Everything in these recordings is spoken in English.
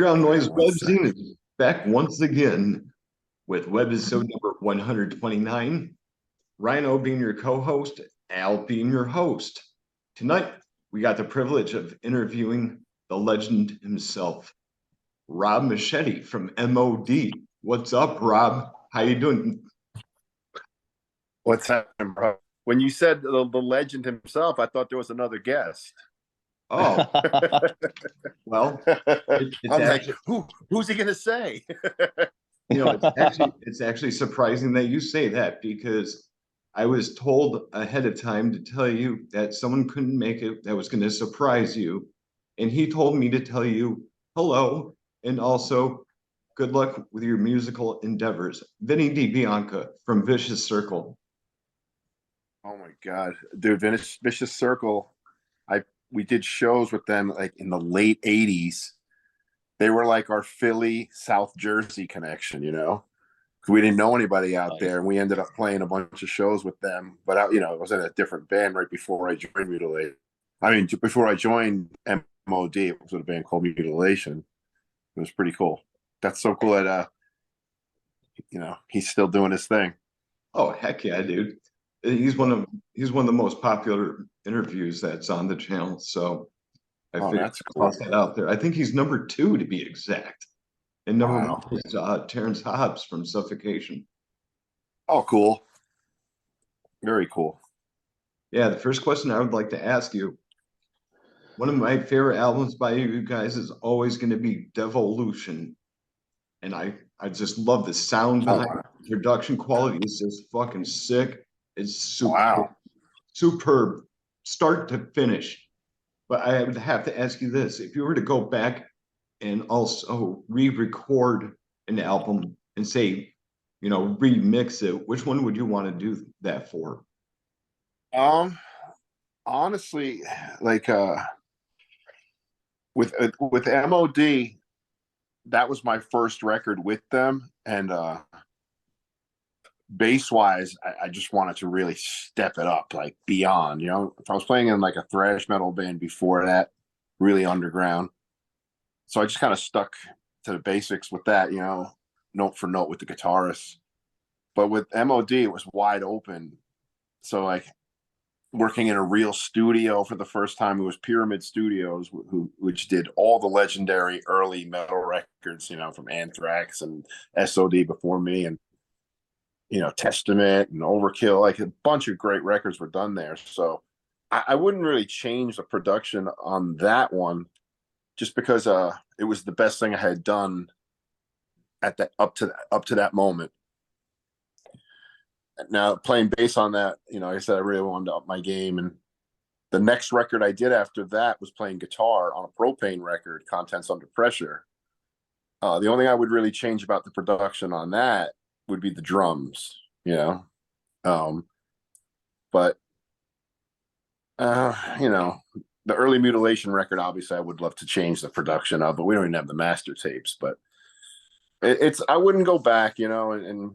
Background noise webzine is back once again with webisode number 129. Rhino being your co-host, Al being your host. Tonight, we got the privilege of interviewing the legend himself, Rob Moschetti from M.O.D. What's up, Rob? How you doing? What's happening, bro? When you said the legend himself, I thought there was another guest. Oh, well, I'm actually, like, who's he going to say? It's actually surprising that you say that, because I was told ahead of time to tell you that someone couldn't make it that was going to surprise you. And he told me to tell you hello and also good luck with your musical endeavors. Vinny DiBianca from Vicious Circle. Oh my God, dude, Vicious Circle. We did shows with them like in the late 80s. They were like our Philly, South Jersey connection, we didn't know anybody out there, and we ended up playing a bunch of shows with them. But I was in a different band right before I joined Mutilation. I mean, before I joined M.O.D, it was a band called Mutilation. It was pretty cool. That's so cool that he's still doing his thing. Oh, heck yeah, dude. He's one of the most popular interviews that's on the channel. So I figured that's cool. Toss that out there. I think he's number 2 to be exact. And number 1 is Terrence Hobbs from Suffocation. Oh, cool. Very cool. Yeah, the first question I would like to ask you, one of my favorite albums by you guys is always going to be Devolution. And I just love the sound behind it. The production quality is just fucking sick. It's superb start to finish. But I would have to ask you this. If you were to go back and also re-record an album and say, remix it, which one would you want to do that for? Honestly, like with M.O.D, that was my first record with them, and bass wise, I just wanted to really step it up, like beyond. If I was playing in like a thrash metal band before that, really underground, so I just kind of stuck to the basics with that, note for note with the guitarist. But with M.O.D, it was wide open. So like working in a real studio for the first time, it was Pyramid Studios, which did all the legendary early metal records, from Anthrax and S.O.D before me, and Testament and Overkill. Like a bunch of great records were done there. So I wouldn't really change the production on that one, just because it was the best thing I had done at that up to that moment. Now playing bass on that, like I said, I really wanted to up my game, and the next record I did after that was playing guitar on a Propane record, Contents Under Pressure. The only thing I would really change about the production on that would be the drums, but the early Mutilation record, obviously I would love to change the production of, but we don't even have the master tapes. But I wouldn't go back, and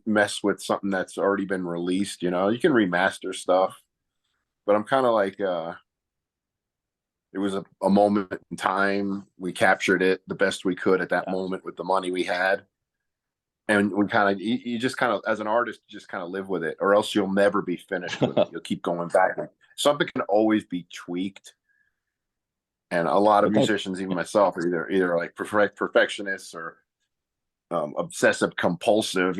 mess with something that's already been released. You can remaster stuff, but I'm kind of like it was a moment in time. We captured it the best we could at that moment with the money we had. And we you just kind of, as an artist, just kind of live with it, or else you'll never be finished with it. You'll keep going back. Something can always be tweaked. And a lot of musicians, even myself, are either like perfectionists or obsessive compulsive.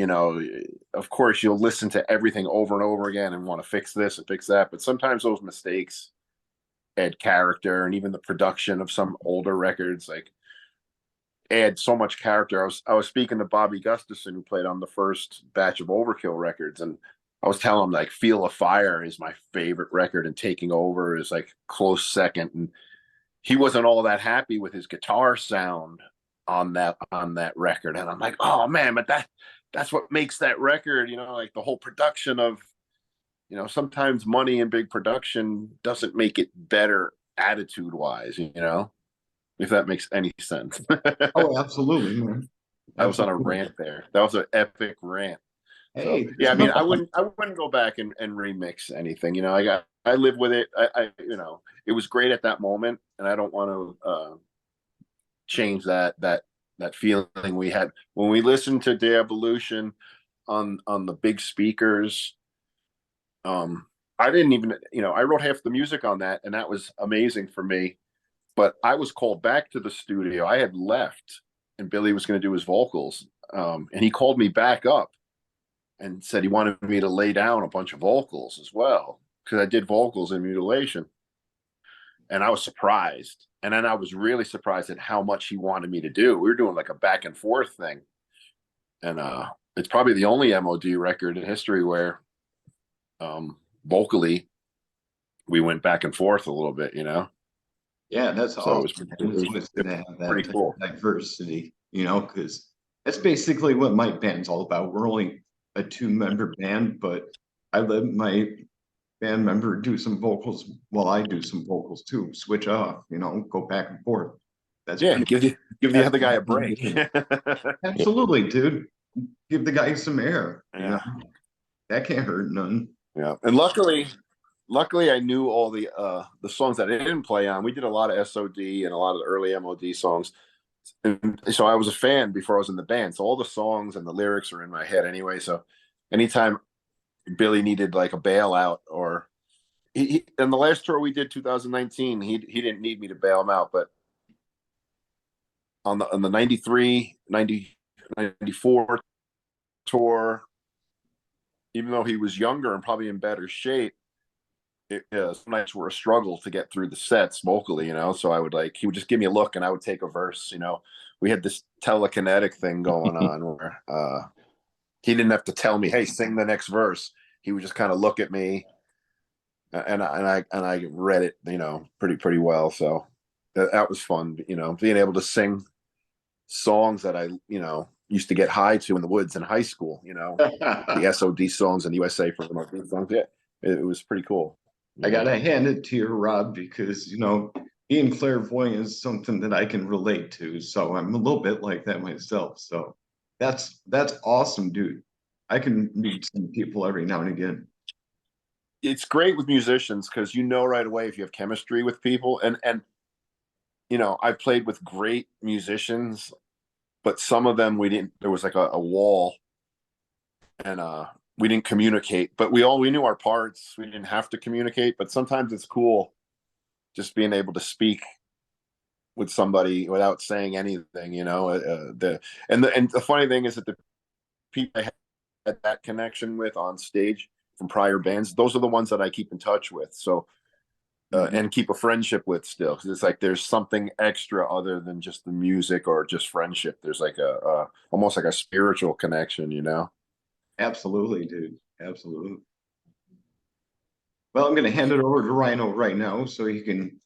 Of course, you'll listen to everything over and over again and want to fix this and fix that. But sometimes those mistakes add character, and even the production of some older records, like, add so much character. I was speaking to Bobby Gustafson, who played on the first batch of Overkill records, and I was telling him like Feel of Fire is my favorite record, and Taking Over is like close second. And he wasn't all that happy with his guitar sound on that record. And I'm like, oh man, but that's what makes that record, like the whole production of, sometimes money and big production doesn't make it better attitude wise, if that makes any sense. Oh, absolutely, man. I was on a rant there. That was an epic rant. Hey, so, yeah, I mean, I wouldn't go back and remix anything. I live with it. I it was great at that moment, and I don't want to change that feeling we had when we listened to De-Evolution on the big speakers. I didn't even, I wrote half the music on that, and that was amazing for me. But I was called back to the studio. I had left, and Billy was going to do his vocals, and he called me back up and said he wanted me to lay down a bunch of vocals as well, because I did vocals in Mutilation. And I was surprised. And then I was really surprised at how much he wanted me to do. We were doing like a back and forth thing. And it's probably the only M.O.D record in history where vocally we went back and forth a little bit, Yeah, that's So it was, awesome. it It's was, always it good to was have that pretty cool. diversity, because that's basically what my band's all about. We're only a 2-member band, but I let my band member do some vocals while I do some vocals too. Switch off, go back and forth. That's Yeah, pretty. give the other guy a break. Absolutely, dude. Give the guy some air. Yeah. That can't hurt none. Yeah, and luckily I knew all the songs that I didn't play on. We did a lot of S.O.D and a lot of the early M.O.D songs, and so I was a fan before I was in the band. So all the songs and the lyrics are in my head anyway. So anytime Billy needed like a bailout, or he in the last tour we did 2019, he didn't need me to bail him out, but on the 93, 90, 94 tour, even though he was younger and probably in better shape, some nights were a struggle to get through the sets vocally, So I would he would just give me a look and I would take a verse, We had this telekinetic thing going on where he didn't have to tell me, hey, sing the next verse. He would just kind of look at me, and I read it, pretty well. So that was fun, being able to sing songs that I, used to get high to in the woods in high school, the S.O.D songs and USA for the songs. Yeah, it was pretty cool. I gotta hand it to you, Rob, because being clairvoyant is something that I can relate to. So I'm a little bit like that myself. So that's awesome, dude. I can meet some people every now and again. It's great with musicians because right away if you have chemistry with people, and I played with great musicians, but some of them we didn't. There was like a wall, and we didn't communicate. But we knew our parts. We didn't have to communicate. But sometimes it's cool just being able to speak with somebody without saying anything. The funny thing is that the people I had that connection with on stage from prior bands, those are the ones that I keep in touch with. So. And keep a friendship with still, because it's like there's something extra other than just the music or just friendship. There's like a almost like a spiritual connection, Absolutely, dude. Absolutely. Well, I'm gonna hand it over to Rhino right now so he can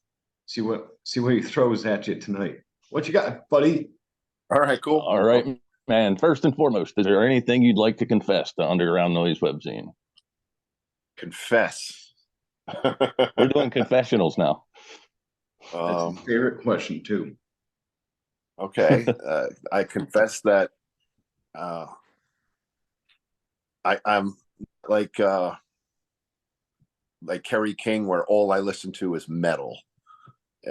see what he throws at you tonight. What you got, buddy? All right, cool. All right, man. First and foremost, is there anything you'd like to confess to Underground Noise Webzine? Confess. We're doing confessionals now. That's his favorite question too. Okay, I confess that I'm like Kerry King, where all I listen to is metal.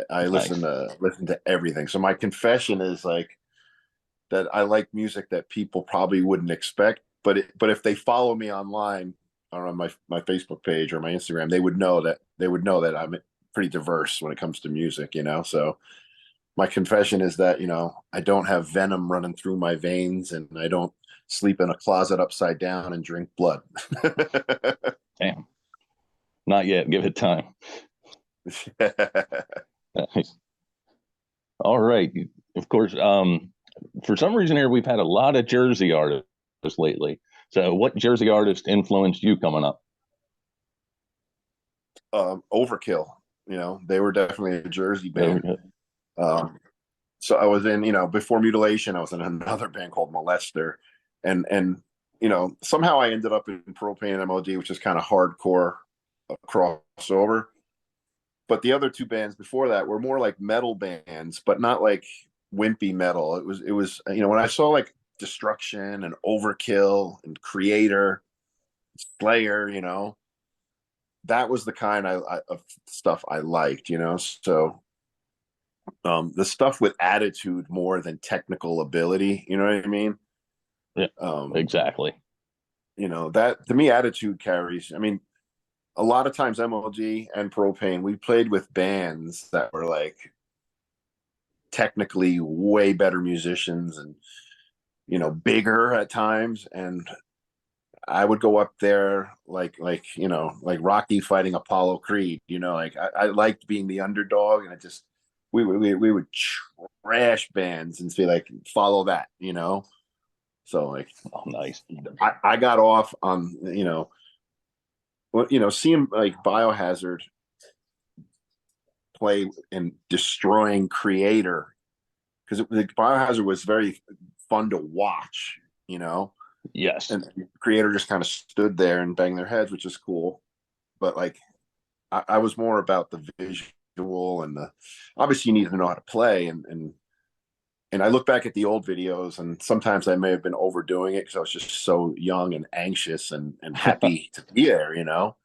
I listen to everything. So my confession is that I like music that people probably wouldn't expect, but if they follow me online or on my Facebook page or my Instagram, they would know that I'm pretty diverse when it comes to music, So my confession is that, I don't have venom running through my veins, and I don't sleep in a closet upside down and drink blood. Damn. Not yet. Give it time. All right. Of course, for some reason here, we've had a lot of Jersey artists lately. So what Jersey artist influenced you coming up? Overkill. They were definitely a Jersey band. So I was in, before Mutilation, I was in another band called Molester, and somehow I ended up in Propane M.O.D, which is kind of hardcore crossover. But the other two bands before that were more like metal bands, but not like wimpy metal. It was when I saw like Destruction and Overkill and Creator, Slayer, that was the kind of stuff I liked, So the stuff with attitude more than technical ability. You know what I mean? Yeah, exactly. You know, that to me, attitude carries. I mean, a lot of times M.O.D and Propane, we played with bands that were like technically way better musicians and, you know, bigger at times. And I would go up there you know, like Rocky fighting Apollo Creed, you know, like I liked being the underdog, and we would trash bands and be like, follow that, you know? So like, Oh, nice. I got off on, you know, well, you know, seeing like Biohazard play and destroying Creator, because the Biohazard was very fun to watch, you know, Yes. and Creator just kind of stood there and banged their heads, which is cool. But like, I was more about the visual and the, obviously you need to know how to play, and I look back at the old videos, and sometimes I may have been overdoing it because I was just so young and anxious and happy to be there, you know.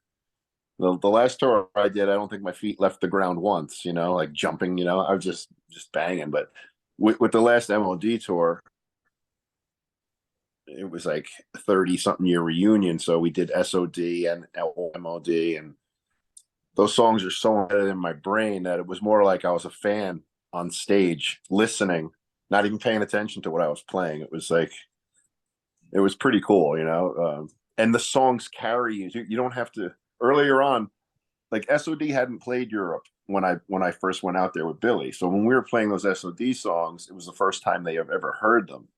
The last tour I did, I don't think my feet left the ground once, you know, like jumping, you know, I was just banging. But with the last M.O.D tour, it was like 30 something year reunion. So we did S.O.D and M.O.D, and those songs are so embedded in my brain that it was more like I was a fan on stage listening, not even paying attention to what I was playing. It was like, it was pretty cool, you know. And the songs carry you. You don't have to. Earlier on, like S.O.D hadn't played Europe when I first went out there with Billy. So when we were playing those S.O.D songs, it was the first time they have ever heard them.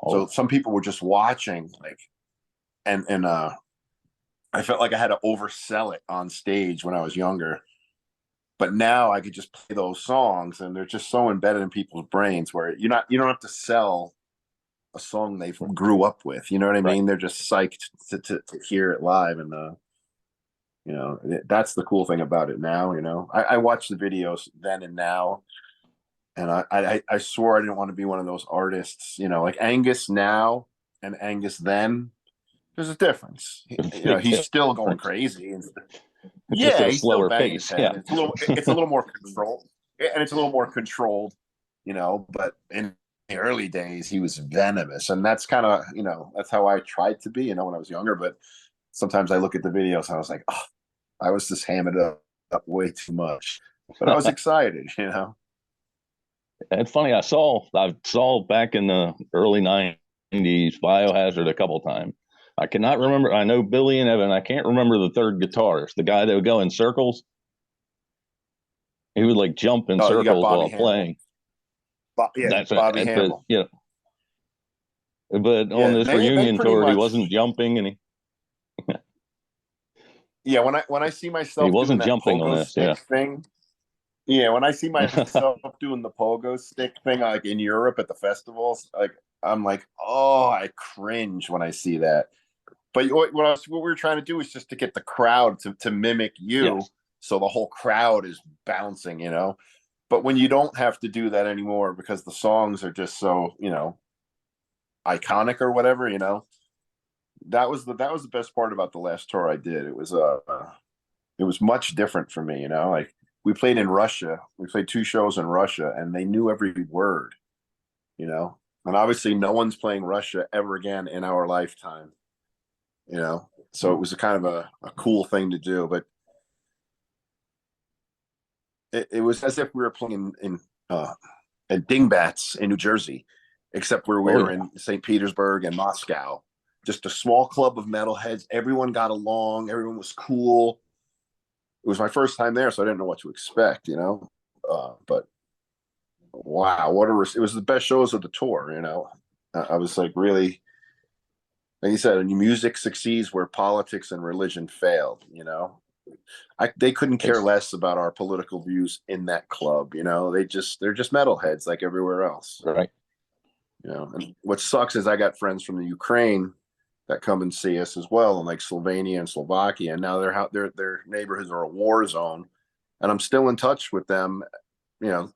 So Oh, some people were just watching, like, and I felt like I had to oversell it on stage when I was younger. But now I could just play those songs, and they're just so embedded in people's brains where you don't have to sell a song they grew up with. You know what I right. mean? They're just psyched to hear it live, and you know, that's the cool thing about it now. You know, I watch the videos then and now, and I swore I didn't want to be one of those artists. You know, like Angus now and Angus then. There's a difference. You know, Big he's still going difference. crazy, and Just at yeah, a he's still slower banging his pace. head. Yeah. It's a little more controlled, and it's a little more controlled, you know. But in the early days, he was venomous, and that's kind of, you know, that's how I tried to be, you know, when I was younger. But sometimes I look at the videos and I was like, oh, I was just hamming it up way too much, but I was excited, you know. It's funny. I saw back in the early '90s Biohazard a couple times. I cannot remember. I know Billy and Evan. I can't remember the third guitarist, the guy that would go in circles. He would like jump in Oh, you got circles Bobby while Hamill. playing. Yeah, That's Bobby it. But Hamill. but on Yeah, this they reunion pretty tour, he much. wasn't jumping, and Yeah, when I see he myself doing wasn't that jumping on pogo this. Yeah. stick thing, yeah, when I see myself doing the pogo stick thing, like in Europe at the festivals, like I'm like, oh, I cringe when I see that. But what we were trying to do is just to get the crowd to mimic you, Yes. so the whole crowd is bouncing, you know. But when you don't have to do that anymore because the songs are just so, you know, iconic or whatever, you know, that was the best part about the last tour I did. It was much different for me, you know. Like we played in Russia, we played 2 shows in Russia, and they knew every word, you know. And obviously, no one's playing Russia ever again in our lifetime, you know. So it was a kind of a cool thing to do, but it was as if we were playing in Dingbats in New Jersey, except where we Oh were yeah. in St. Petersburg and Moscow. Just a small club of metalheads. Everyone got along. Everyone was cool. It was my first time there, so I didn't know what to expect, you know. But wow, it was the best shows of the tour, you know. I was like, really, like you said, music succeeds where politics and religion failed, you know. They couldn't care It's less about our political views in that club, you know. They're just metalheads like everywhere else, right. you know. And what sucks is I got friends from the Ukraine that come and see us as well, in like Slovenia and Slovakia, and now their neighborhoods are a war zone, and I'm still in touch with them. You know,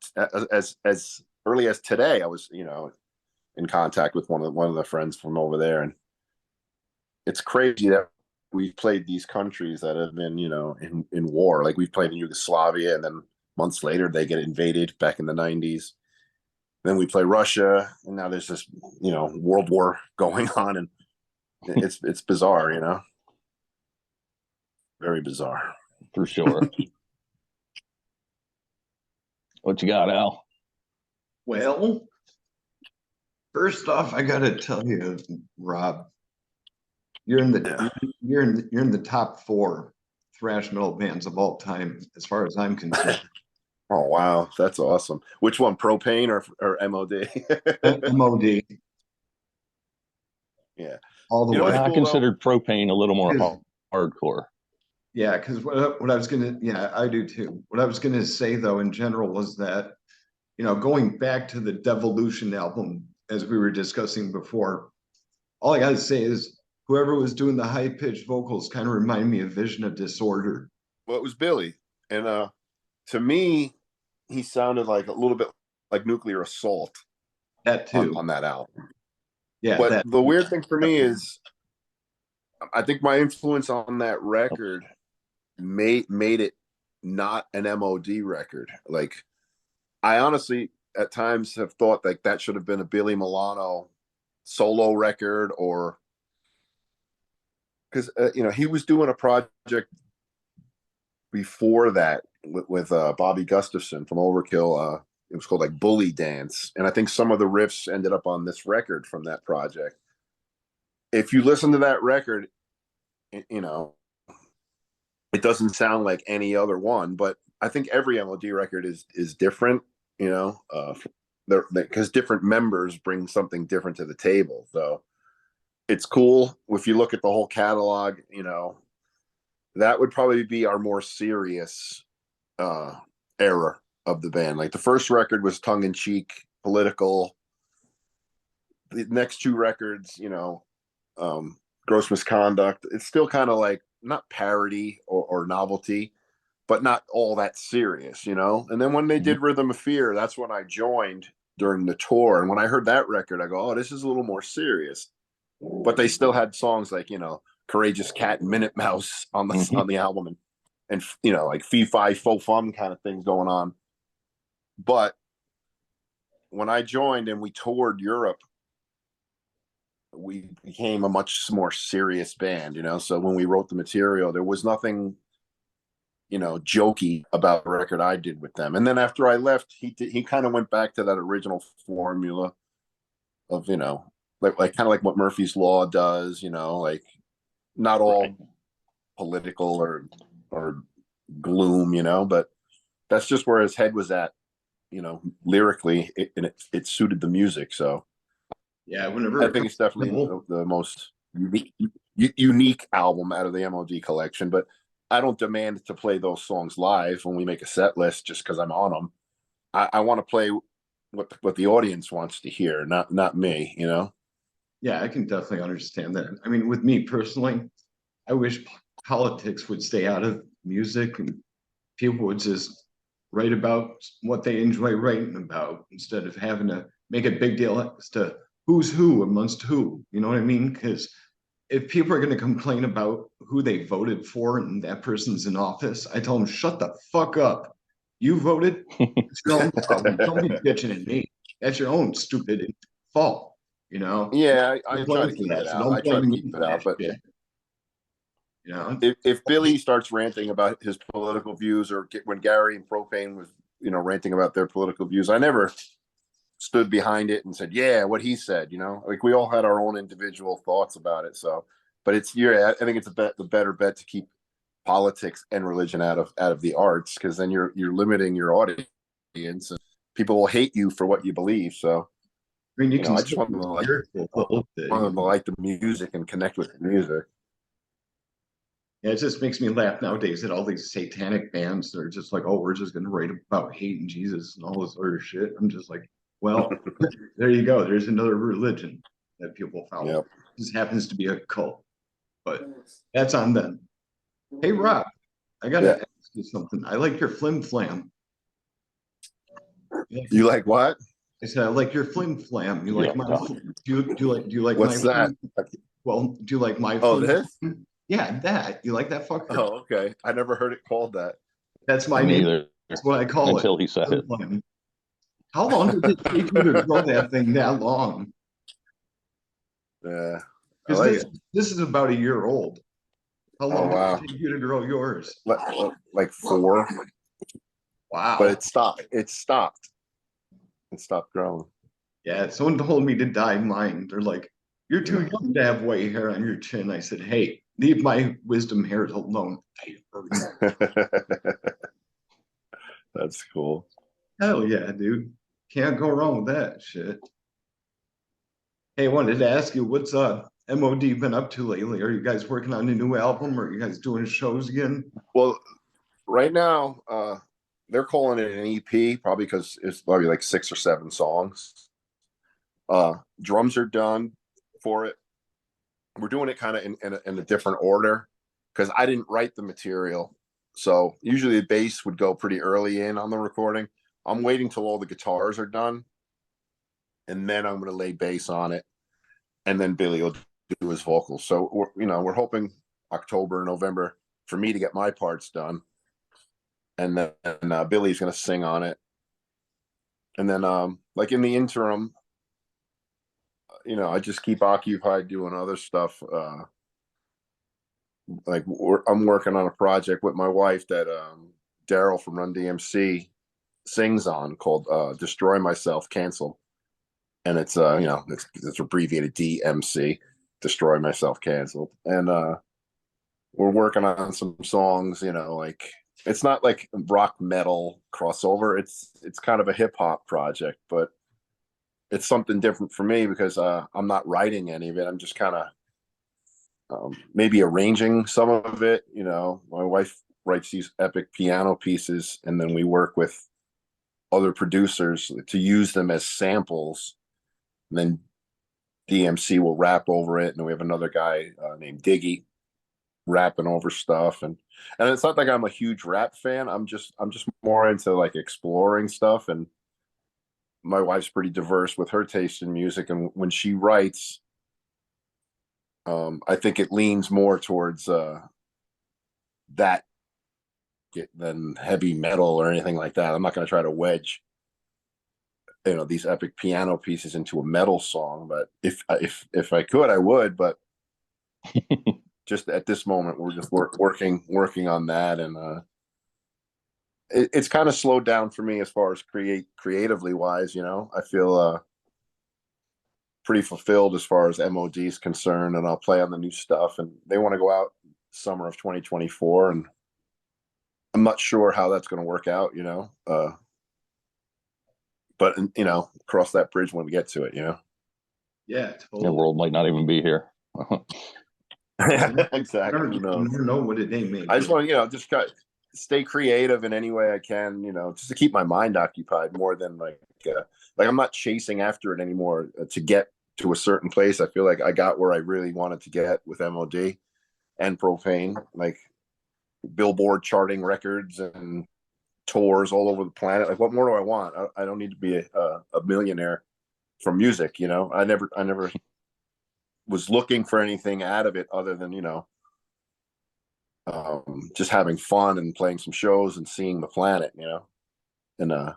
as early as today, I was, you know, in contact with one of the friends from over there, and it's crazy that we've played these countries that have been, you know, in war. Like we've played in Yugoslavia, and then Months later, they get invaded back in the 90s. Then we play Russia, and now there's this, world war going on, and it's bizarre, very bizarre. For sure. What you got, Al? Well, first off, I gotta tell you, Rob, you're in the top 4 thrash metal bands of all time, as far as I'm concerned. Oh wow, that's awesome. Which one, Propane or M.O.D? M.O.D. Yeah, all the way. I cool, considered Propane a little more hardcore. Yeah, because what I was I do too. What I was gonna say though, in general, was that going back to the Devolution album, as we were discussing before, all I gotta say is whoever was doing the high pitched vocals kind of reminded me of Vision of Disorder. Well, it was Billy, and to me, he sounded like a little bit like Nuclear Assault. That too. On that album. Yeah, but the weird thing for me is, I think my influence on that record made it not an M.O.D. record. Like, I honestly at times have thought like that should have been a Billy Milano solo record, or because he was doing a project before that with Bobby Gustafson from Overkill. It was called like Bully Dance, and I think some of the riffs ended up on this record from that project. If you listen to that record, it doesn't sound like any other one, but I think every M.O.D. record is different, because different members bring something different to the table. So it's cool. If you look at the whole catalog, that would probably be our more serious era of the band. Like the first record was tongue-in-cheek, political. The next 2 records, Gross Misconduct, it's still kind of like not parody or novelty, but not all that serious, And then when they did Rhythm of Fear, that's when I joined during the tour. And when I heard that record, I go, oh, this is a little more serious. But they still had songs like, Courageous Cat and Minute Mouse on the album, and like Fee Fi Fo Fum kind of things going on. But when I joined and we toured Europe, we became a much more serious band, So when we wrote the material, there was nothing, jokey about the record I did with them. And then after I left, he kind of went back to that original formula of, like kind of like what Murphy's Law does, like not all political or gloom, but that's just where his head was at, lyrically, and it suited the music. So yeah, whenever I think it's definitely the most unique album out of the M.O.D. collection. But I don't demand to play those songs live when we make a set list just because I'm on them. I want to play what the audience wants to hear, not me. Yeah, I can definitely understand that. I mean, with me personally, I wish politics would stay out of music and people would just write about what they enjoy writing about instead of having to make a big deal as to who's who amongst who. You know what I mean? Because if people are going to complain about who they voted for and that person's in office, I tell them, shut the fuck up. You voted? It's your own problem. Don't be bitching at me. That's your own stupid fault, Yeah, I try to keep it out. I try to keep it out, but if Billy starts ranting about his political views, or when Gary and Propane was, ranting about their political views, I never stood behind it and said, yeah, what he said, like we all had our own individual thoughts about it. So, but I think it's the better bet to keep politics and religion out of the arts, because then you're limiting your audience and people will hate you for what you believe. So, I mean, I just want them to like the music and connect with the music. Yeah, it just makes me laugh nowadays at all these satanic bands that are just like, oh, we're just going to write about hating Jesus and all this other shit. I'm just like, well, there you go. There's another religion that people follow. Yep. This happens to be a cult, but that's on them. Hey, Rob, I got to ask you something. I like your flim flam. You like what? I said, I like your flim flam. You like my? Do you like what's my? That? Well, do you like my? Oh, this? Yeah, that. You like that fucker? Oh, okay. I never heard it called that. That's my name. That's what I call until it. he said it. How long did it take you to grow that thing that long? Yeah, I Because like this it. this is about a year old. How Oh long did wow, it take you to grow yours? like 4, Wow. but it stopped. It stopped. It stopped growing. Yeah, someone told me to dye mine. They're like, "You're too Yeah. young to have white hair on your chin." I said, "Hey, leave my wisdom hairs alone." They hurt. That's cool. Hell yeah, dude. Can't go wrong with that shit. Hey, I wanted to ask you, what's M.O.D been up to lately? Are you guys working on a new album, or are you guys doing shows again? Well, right now, they're calling it an EP, probably because it's probably like 6 or 7 songs. Drums are done for it. We're doing it kind of in a different order because I didn't write the material. So usually the bass would go pretty early in on the recording. I'm waiting till all the guitars are done, and then I'm going to lay bass on it, and then Billy will do his vocals. So we're hoping October, November for me to get my parts done, and then Billy's going to sing on it, and then like in the interim, I just keep occupied doing other stuff. Like I'm working on a project with my wife that Daryl from Run DMC sings on called "Destroy Myself, Cancel," and it's it's abbreviated DMC, Destroy Myself, Canceled, and we're working on some songs. Like it's not like rock metal crossover. It's kind of a hip hop project, but it's something different for me because I'm not writing any of it. I'm just kind of maybe arranging some of it. My wife writes these epic piano pieces, and then we work with other producers to use them as samples. And then DMC will rap over it, and we have another guy named Diggy rapping over stuff. And it's not like I'm a huge rap fan. I'm just more into like exploring stuff. And my wife's pretty diverse with her taste in music, and when she writes, I think it leans more towards that than heavy metal or anything like that. I'm not going to try to wedge these epic piano pieces into a metal song, but if I could, I would. But just at this moment, we're just working on that, and it's kind of slowed down for me as far as creatively wise. I feel pretty fulfilled as far as M.O.D is concerned, and I'll play on the new stuff, and they want to go out summer of 2024, and I'm not sure how that's going to work out, but cross that bridge when we get to it, Yeah, The totally. world might not even be here. Exactly. You never know what a day may I just bring. want to, just stay creative in any way I can, just to keep my mind occupied more than like I'm not chasing after it anymore to get to a certain place. I feel like I got where I really wanted to get with M.O.D and Propane, like Billboard charting records and tours all over the planet. Like, what more do I want? I don't need to be a millionaire from music. I never was looking for anything out of it other than just having fun and playing some shows and seeing the planet. And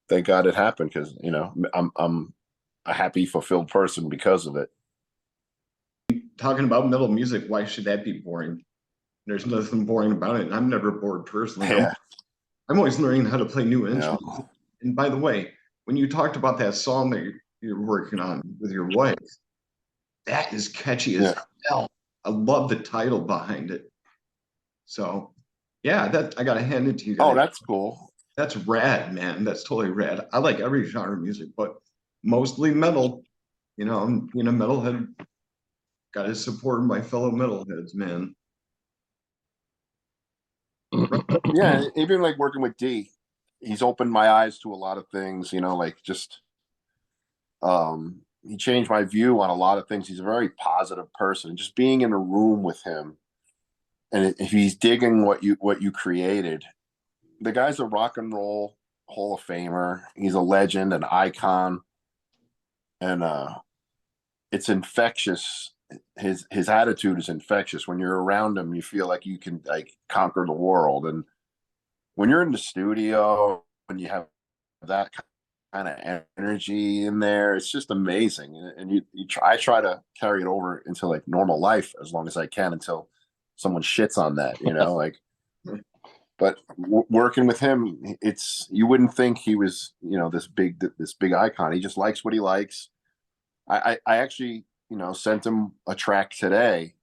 thank God it happened, because I'm a happy, fulfilled person because of it. Talking about metal music, why should that be boring? There's nothing boring about it. And I'm never bored personally. Yeah. I'm always learning how to play new Yeah. instruments. And by the way, when you talked about that song that you're working on with your wife, that is catchy as hell. I love the title behind it. So, yeah, that I gotta hand it to you guys. Oh, that's cool. That's rad, man. That's totally rad. I like every genre of music, but mostly metal. I'm being a metalhead. Got to support my fellow metalheads, man. Yeah, even like working with D, he's opened my eyes to a lot of things. Like just he changed my view on a lot of things. He's a very positive person. Just being in a room with him, and if he's digging what you created, the guy's a rock and roll Hall of Famer. He's a legend, an icon, and it's infectious. His attitude is infectious. When you're around him, you feel like you can like conquer the world. And when you're in the studio and you have that kind of energy in there, it's just amazing. And I try to carry it over into like normal life as long as I can until someone shits on that, like. But working with him, you wouldn't think he was, this big icon. He just likes what he likes. I actually, sent him a track today.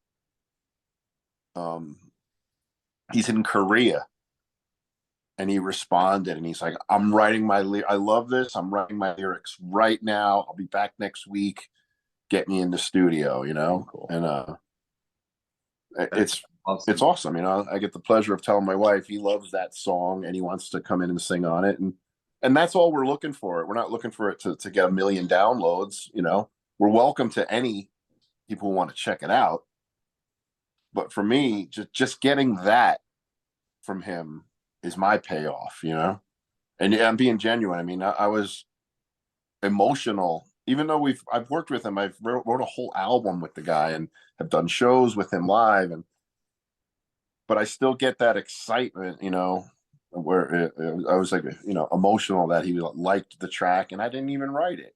He's in Korea, and he responded, and he's like, "I'm writing I love this. I'm writing my lyrics right now. I'll be back next week. Get me in the studio," Cool. And it's awesome. I get the pleasure of telling my wife he loves that song and he wants to come in and sing on it, and that's all we're looking for. We're not looking for it to get 1 million downloads. We're welcome to any people who want to check it out. But for me, just getting that from him is my payoff, And I'm being genuine. I was emotional, even though I've worked with him. I've wrote a whole album with the guy and have done shows with him live, but I still get that excitement, where I was like, emotional that he liked the track and I didn't even write it,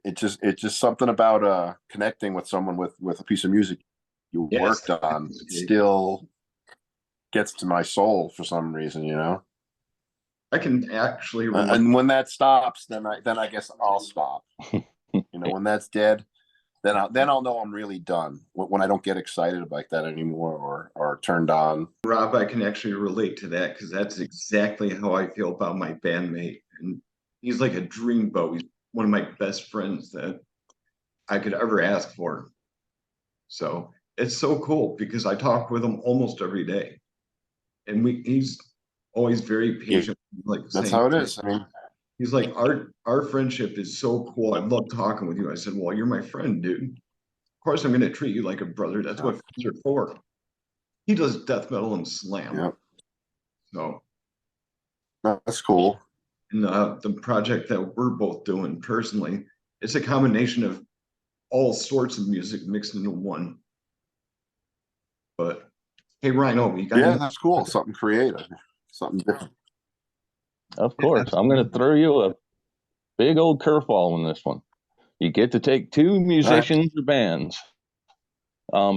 It's just something about connecting with someone with a piece of music you worked on. It still gets to my soul for some reason, I can actually and when that stops, then I guess I'll stop. When that's dead, then I'll know I'm really done. When I don't get excited like that anymore or turned on. Rob, I can actually relate to that because that's exactly how I feel about my bandmate. And he's like a dreamboat. He's one of my best friends that I could ever ask for. So it's so cool because I talk with him almost every day. And he's always very patient. Like that's how it is. He's like, our friendship is so cool. I love talking with you. I said, well, you're my friend, dude. Of course, I'm going to treat you like a brother. That's what friends are for. He does death metal and slam. Yep. So that's cool. And the project that we're both doing personally, it's a combination of all sorts of music mixed into one. But hey, Rhino, we got that's cool. Something creative, something different. Of course, I'm going to throw you a big old curveball on this one. You get to take 2 musicians or bands,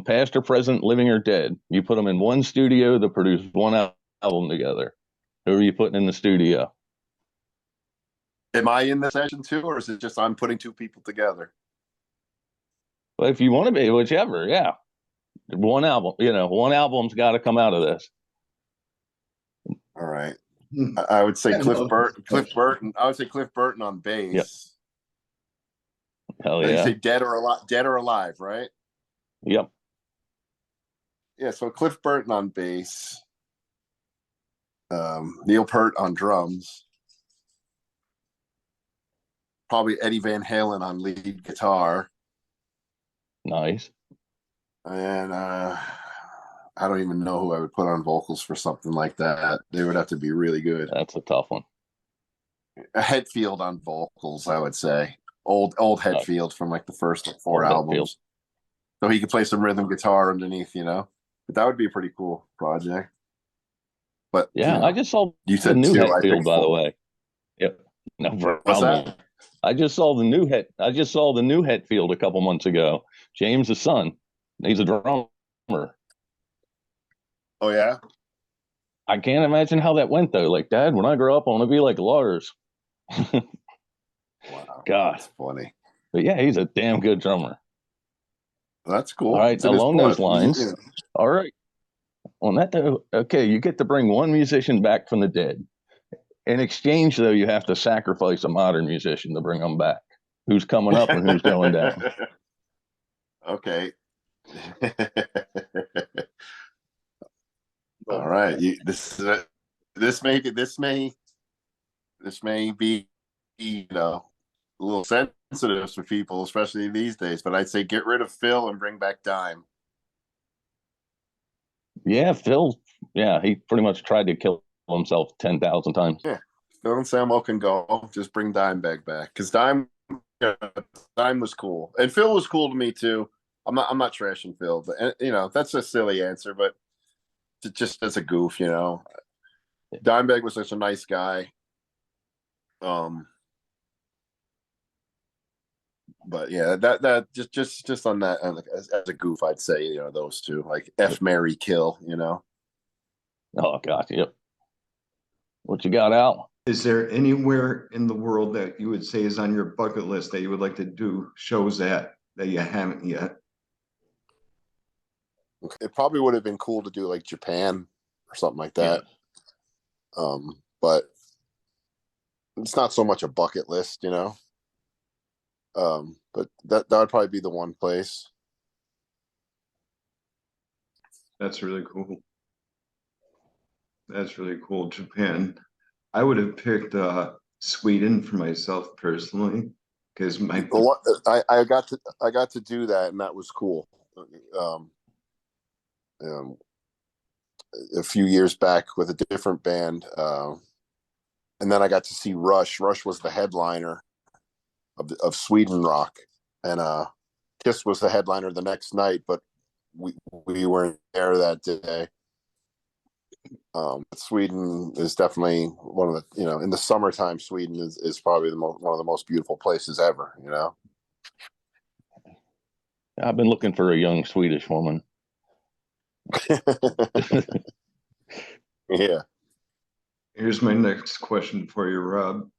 past or present, living or dead. You put them in one studio to produce one album together. Who are you putting in the studio? Am I in the session too, or is it just I'm putting 2 people together? Well, if you want to be, whichever, yeah. One album, one album's got to come out of this. All right. I would say Cliff Burton. I would say Cliff Burton on bass. Yep. Hell yeah. You say dead or alive, right? Yep. Yeah, so Cliff Burton on bass. Neil Peart on drums. Probably Eddie Van Halen on lead guitar. Nice. And I don't even know who I would put on vocals for something like that. They would have to be really good. That's a tough one. A Hetfield on vocals, I would say. Old Hetfield from like the first 4 albums. So he could play some rhythm guitar underneath, But that would be a pretty cool project. But yeah, I just saw the new 2, Hetfield, by the way. Yep. No problem. What's that? I just saw the new Hetfield a couple months ago. James' son. He's a drummer. Oh yeah. I can't imagine how that went though. Like, Dad, when I grow up, I want to be like Lars. Wow, God, that's funny. But yeah, he's a damn good drummer. That's cool. All right, along those lines. All right. On that though, okay, you get to bring one musician back from the dead. In exchange, though, you have to sacrifice a modern musician to bring them back. Who's coming up and who's going down? Okay. All right. This may be a little sensitive for people, especially these days. But I'd say get rid of Phil and bring back Dime. Yeah, Phil. Yeah, he pretty much tried to kill himself 10,000 times. Yeah, Phil and Samo can go. Just bring Dimebag back because Dime was cool, and Phil was cool to me too. I'm not trashing Phil, but that's a silly answer, but just as a goof, you know. Dimebag was such a nice guy. But yeah, that just on that as a goof, I'd say, you know, those two, like F, Marry, Kill, you know. Oh God, yep. What you got, Al? Is there anywhere in the world that you would say is on your bucket list that you would like to do shows at that you haven't yet? It probably would have been cool to do like Japan or something like that. But it's not so much a bucket list, you know. But that would probably be the one place. That's really cool. That's really cool. Japan. I would have picked Sweden for myself personally because I got to do that, and that was cool. Um, a few years back with a different band, and then I got to see Rush. Rush was the headliner of Sweden Rock, and Kiss was the headliner the next night, but we weren't there that day. Sweden is definitely one of the, you know, in the summertime, Sweden is probably one of the most beautiful places ever, you know. I've been looking for a young Swedish woman. Yeah. Here's my next question for you, Rob.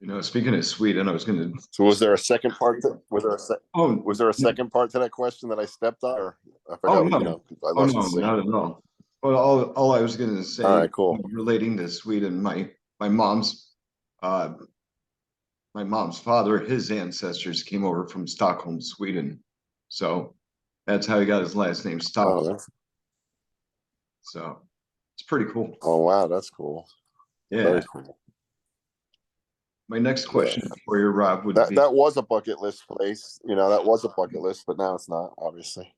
You know, speaking of Sweden, I was going to. So, was there a second part? Was there a second part to that question that I stepped on? Or I forgot. No. You know, I Oh lost no, the not at all. Well, all I was going to say, all right, cool. relating to Sweden, my mom's father, his ancestors came over from Stockholm, Sweden, so that's how he got his last name, Stockholm. So it's pretty cool. Oh wow, that's cool. Yeah. Very cool. My next question for you, Rob, would be that was a bucket list place. You know, that was a bucket list, but now it's not, obviously.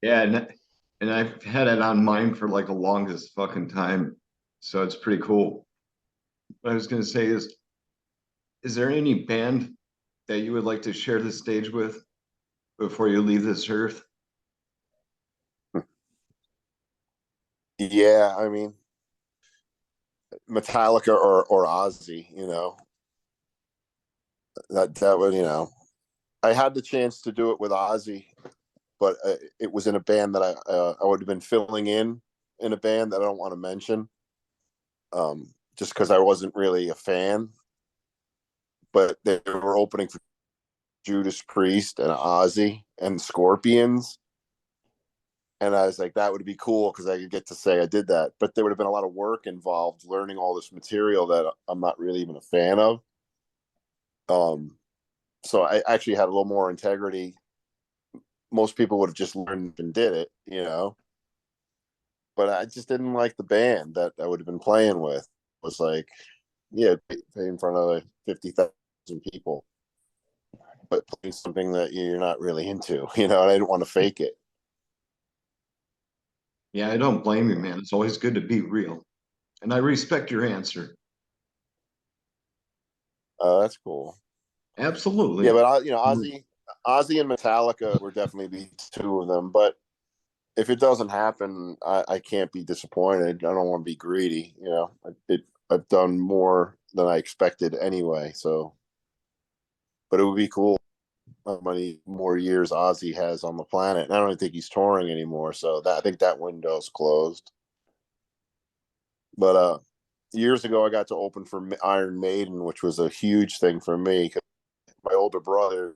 Yeah, and I've had it on mine for like the longest fucking time, so it's pretty cool. What I was gonna say is there any band that you would like to share the stage with before you leave this earth? Yeah, I mean, Metallica or Ozzy, you know. That would, you know, I had the chance to do it with Ozzy, but it was in a band that I would have been filling in a band that I don't want to mention, just because I wasn't really a fan. But they were opening for Judas Priest and Ozzy and Scorpions, and I was like, that would be cool because I could get to say I did that. But there would have been a lot of work involved learning all this material that I'm not really even a fan of. So I actually had a little more integrity. Most people would have just learned and did it, you know. But I just didn't like the band that I would have been playing with. It was like, yeah, pay in front of like 50,000 people, but playing something that you're not really into, you know. And I didn't want to fake it. Yeah, I don't blame you, man. It's always good to be real, and I respect your answer. That's cool. Absolutely. Yeah, but you know, Ozzy and Metallica were definitely the two of them. But if it doesn't happen, I can't be disappointed. I don't want to be greedy. You know, I've done more than I expected anyway. So, but it would be cool how many more years Ozzy has on the planet. And I don't think he's touring anymore. So I think that window's closed. But years ago, I got to open for Iron Maiden, which was a huge thing for me. My older brother,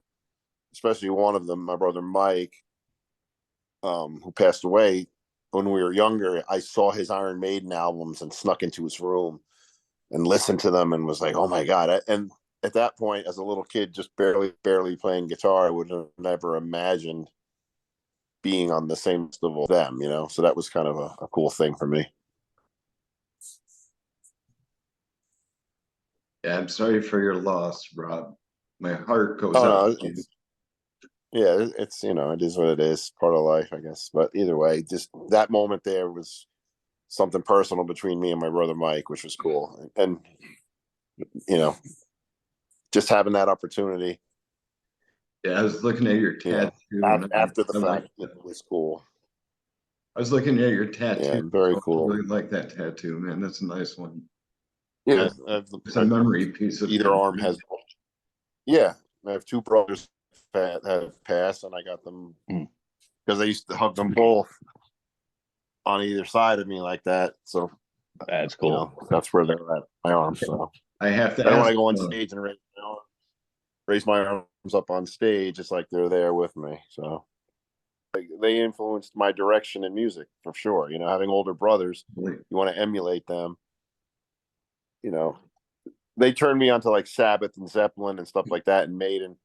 especially one of them, my brother Mike, who passed away when we were younger, I saw his Iron Maiden albums and snuck into his room and listened to them and was like, oh my God. And at that point, as a little kid, just barely playing guitar, I would have never imagined being on the same level as them, you know? So that was kind of a cool thing for me. Yeah, I'm sorry for your loss, Rob. My heart goes Oh, out no, to you. yeah, it's, you know, it is what it is, part of life, I guess. But either way, just that moment there was something personal between me and my brother Mike, which was cool. And you know, just having that opportunity. Yeah, I was looking at your You know, tattoo, and after the I'm like, fact, it was cool. I was looking at your tattoo. Yeah, very I cool. really like that tattoo, man. That's a nice one. Yeah, It's a memory piece of either arm has. Yeah, I have two brothers that have passed, and I got them because I used to hug them both on either side of me like that. So That's cool. you know, that's where they're at my arms. So I have to I don't want ask. to go on stage and raise my arms up on stage. It's like they're there with me. So they influenced my direction in music for sure. You know, having older brothers, you want to emulate them. You know, they turned me onto like Sabbath and Zeppelin and stuff like that and Maiden.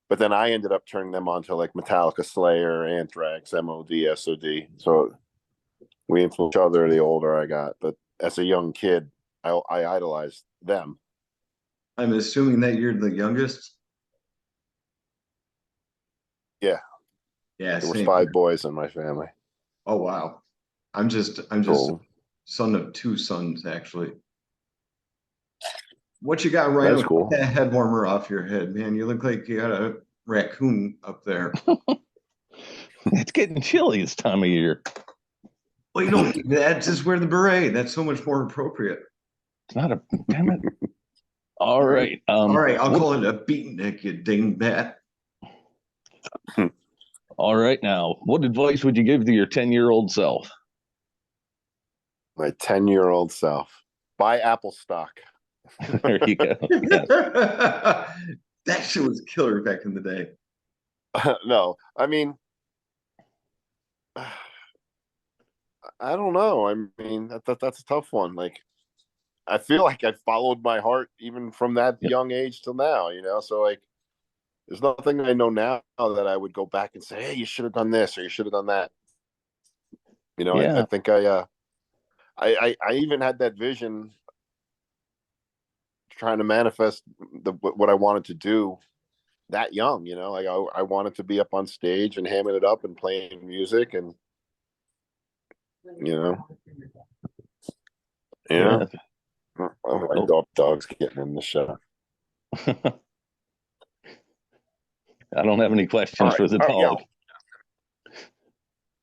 But then I ended up turning them on to like Metallica, Slayer, Anthrax, M.O.D, S.O.D. So we influenced each other the older I got. But as a young kid, I idolized them. I'm assuming that you're the youngest. Yeah. Yeah. There was Same 5 here. boys in my family. Oh wow. I'm just Cool. son of 2 sons actually. What you got, Rhino? That's cool. Get that head warmer off your head, man. You look like you got a raccoon up there. It's getting chilly this time of year. Well, you don't need that. Just wear the beret. That's so much more appropriate. It's not a damn it. All right. All right, I'll call it a beatnik, you dingbat. All right. Now, what advice would you give to your 10-year-old self? My 10-year-old self. Buy Apple stock. There you go. Yes. That shit was killer back in the day. No, I mean, I don't know. I mean, that's a tough one. Like, I feel like I followed my heart even from that young age till now, you know? So, like, there's nothing I know now that I would go back and say, hey, you should have done this or you should have done that. You know, Yeah. I think I even had that vision trying to manifest what I wanted to do that young, you know, like I wanted to be up on stage and hamming it up and playing music and, you know, yeah. Oh, my dog's getting in the shot. I don't have any questions for the dog.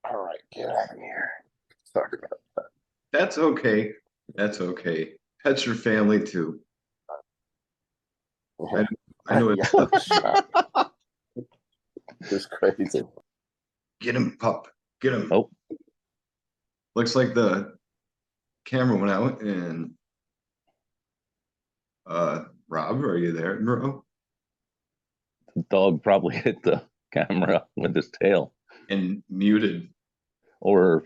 All right, get out of here. Sorry about that. That's okay. That's okay. Pets are family too. I know it's just crazy. Get him, pup. Get him. Oh. Looks like the camera went out and Rob, are you there, bro? The dog probably hit the camera with his tail. And muted. Or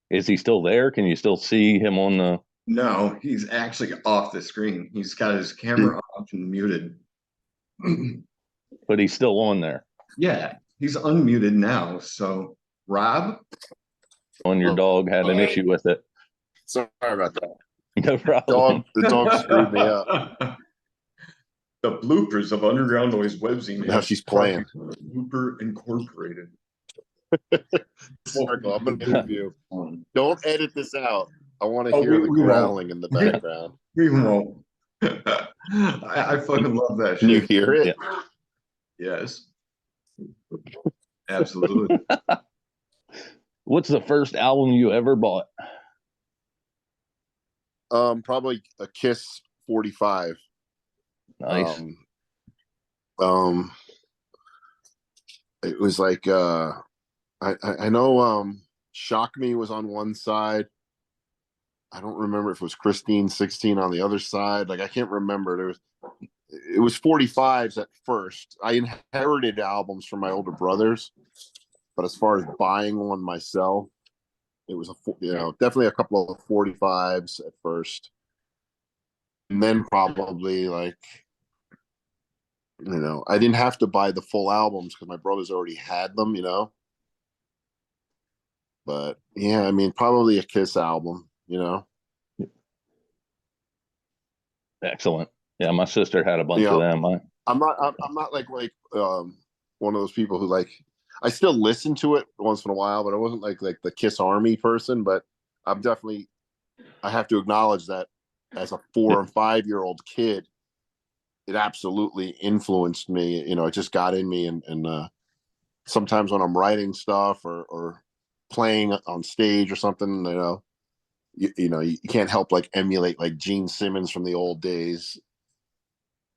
is he still there? Can you still see him on the... No, he's actually off the screen. He's got his camera off and muted. But he's still on there. Yeah, he's unmuted now. So, Rob? On your dog had an issue with it. Sorry about that. No problem. The dog screwed me up. The bloopers of Underground Noise Webzine. Now she's playing. Blooper Incorporated. Circle, I'm gonna give you. Don't edit this out. I want to Oh, hear we the growling in the background. We won't. I fucking love that shit. Can you hear it? Yeah. Yes. Absolutely. What's the first album you ever bought? Probably a Kiss 45. Nice. It was like I know Shock Me was on one side. I don't remember if it was Christine 16 on the other side. Like I can't remember. It was 45s at first. I inherited albums from my older brothers, but as far as buying one myself, it was definitely a couple of 45s at first, and then probably like, I didn't have to buy the full albums because my brothers already had them, But yeah, I mean, probably a Kiss album, Excellent. Yeah, my sister had a bunch of them. I'm not like one of those people who I still listen to it once in a while, but I wasn't like the Kiss Army person. But I have to acknowledge that as a 4 and 5-year-old kid, it absolutely influenced me. It just got in me, and sometimes when I'm writing stuff or playing on stage or something, you can't help like emulate like Gene Simmons from the old days,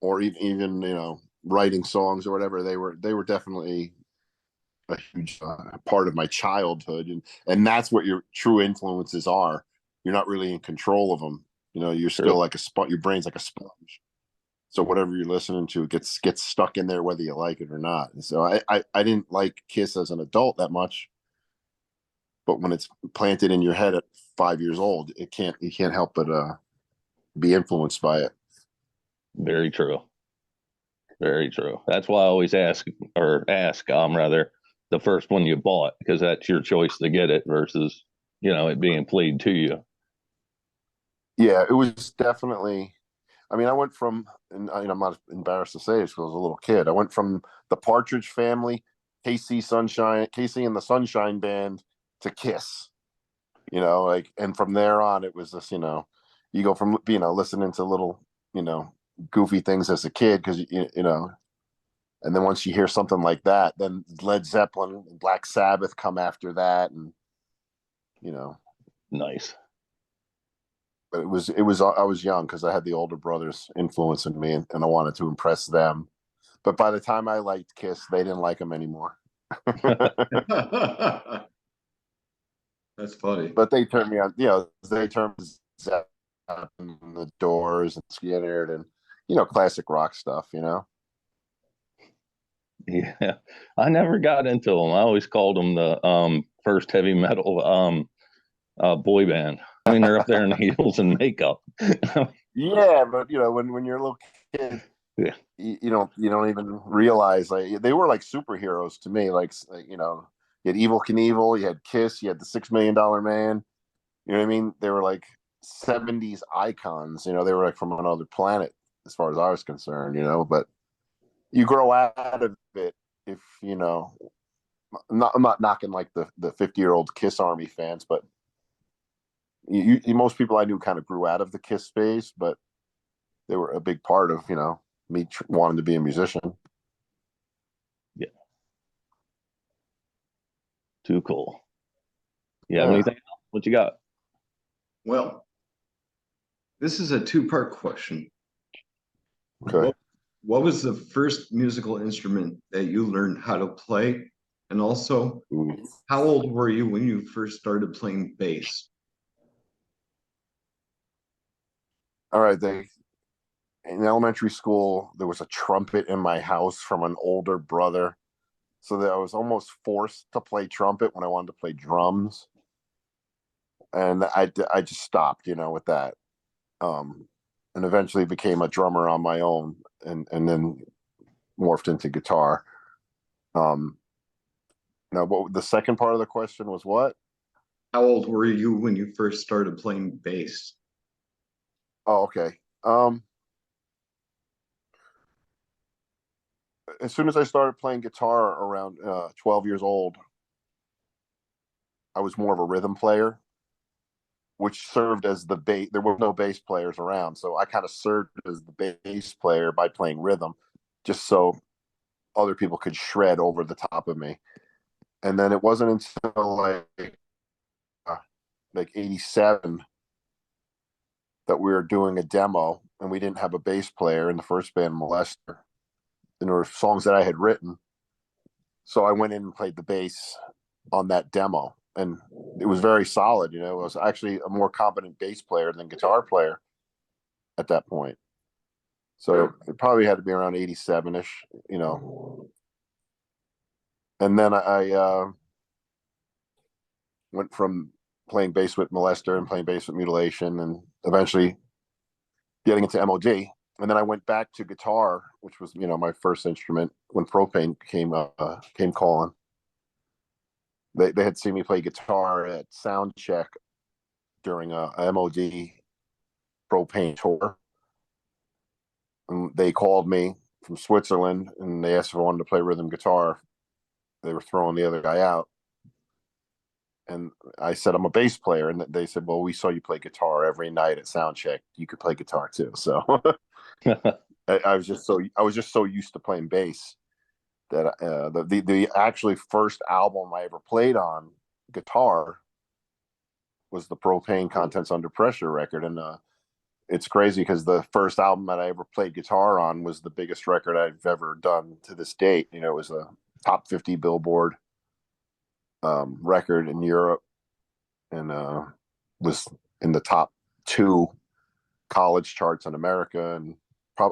or even writing songs or whatever. They were definitely a huge part of my childhood, and that's what your true influences are. You're not really in control of them. You're still True. like a spot. Your brain's like a sponge. So whatever you're listening to gets stuck in there, whether you like it or not. And so I didn't like Kiss as an adult that much, but when it's planted in your head at 5 years old, you can't help but be influenced by it. Very true. Very true. That's why I always ask rather the first one you bought, because that's your choice to get it versus, it being played to you. Yeah, it was definitely. I mean, I went from, and I'm not embarrassed to say it because I was a little kid. I went from the Partridge Family, Casey and the Sunshine Band, to Kiss. And from there on, it was this. You go from listening to little goofy things as a kid because and then once you hear something like that, then Led Zeppelin and Black Sabbath come after that, and you know. Nice. But it was I was young because I had the older brothers influencing me, and I wanted to impress them. But by the time I liked Kiss, they didn't like them anymore. That's funny. But they turned me on. They turned Zeppelin, the Doors, and Skinner, and classic rock stuff. Yeah, I never got into them. I always called them the first heavy metal boy band. I mean, they're up there in heels and makeup. Yeah, but when you're a little kid, Yeah. you don't even realize like they were like superheroes to me. Like you had Evil Knievel, you had Kiss, you had the $6 Million Man. You know what I mean? They were like 70s icons. They were like from another planet as far as I was concerned. But you grow out of it if I'm not knocking like the 50-year-old Kiss Army fans, but most people I knew kind of grew out of the Kiss phase, but they were a big part of me wanting to be a musician. Yeah, too cool. You have anything else? What you got? Well, this is a two-part question. Okay. What was the first musical instrument that you learned how to play? And also, how old were you when you first started playing bass? All right. In elementary school, there was a trumpet in my house from an older brother. So that I was almost forced to play trumpet when I wanted to play drums. And I just stopped, with that. And eventually became a drummer on my own, and then morphed into guitar. Now, what the second part of the question was? What? How old were you when you first started playing bass? Oh, okay. As soon as I started playing guitar around 12 years old, I was more of a rhythm player, which served as the bass. There were no bass players around, so I kind of served as the bass player by playing rhythm, just so other people could shred over the top of me. And then it wasn't until like 87 that we were doing a demo, and we didn't have a bass player in the first band, Molester. And there were songs that I had written, so I went in and played the bass on that demo, and it was very solid. I was actually a more competent bass player than guitar player at that point. So it probably had to be around 87-ish, And then I went from playing bass with Molester and playing bass with Mutilation, and eventually getting into M.O.D. And then I went back to guitar, which was my first instrument when Propane came calling. They had seen me play guitar at sound check during a M.O.D. Propane tour, and they called me from Switzerland and they asked if I wanted to play rhythm guitar. They were throwing the other guy out, and I said I'm a bass player, and they said, well, we saw you play guitar every night at sound check, you could play guitar too. So I was just so used to playing bass. that the actually first album I ever played on guitar was the Propane Contents Under Pressure record. And it's crazy because the first album that I ever played guitar on was the biggest record I've ever done to this date. You know, it was a top 50 Billboard record in Europe, and was in the top 2 college charts in America, and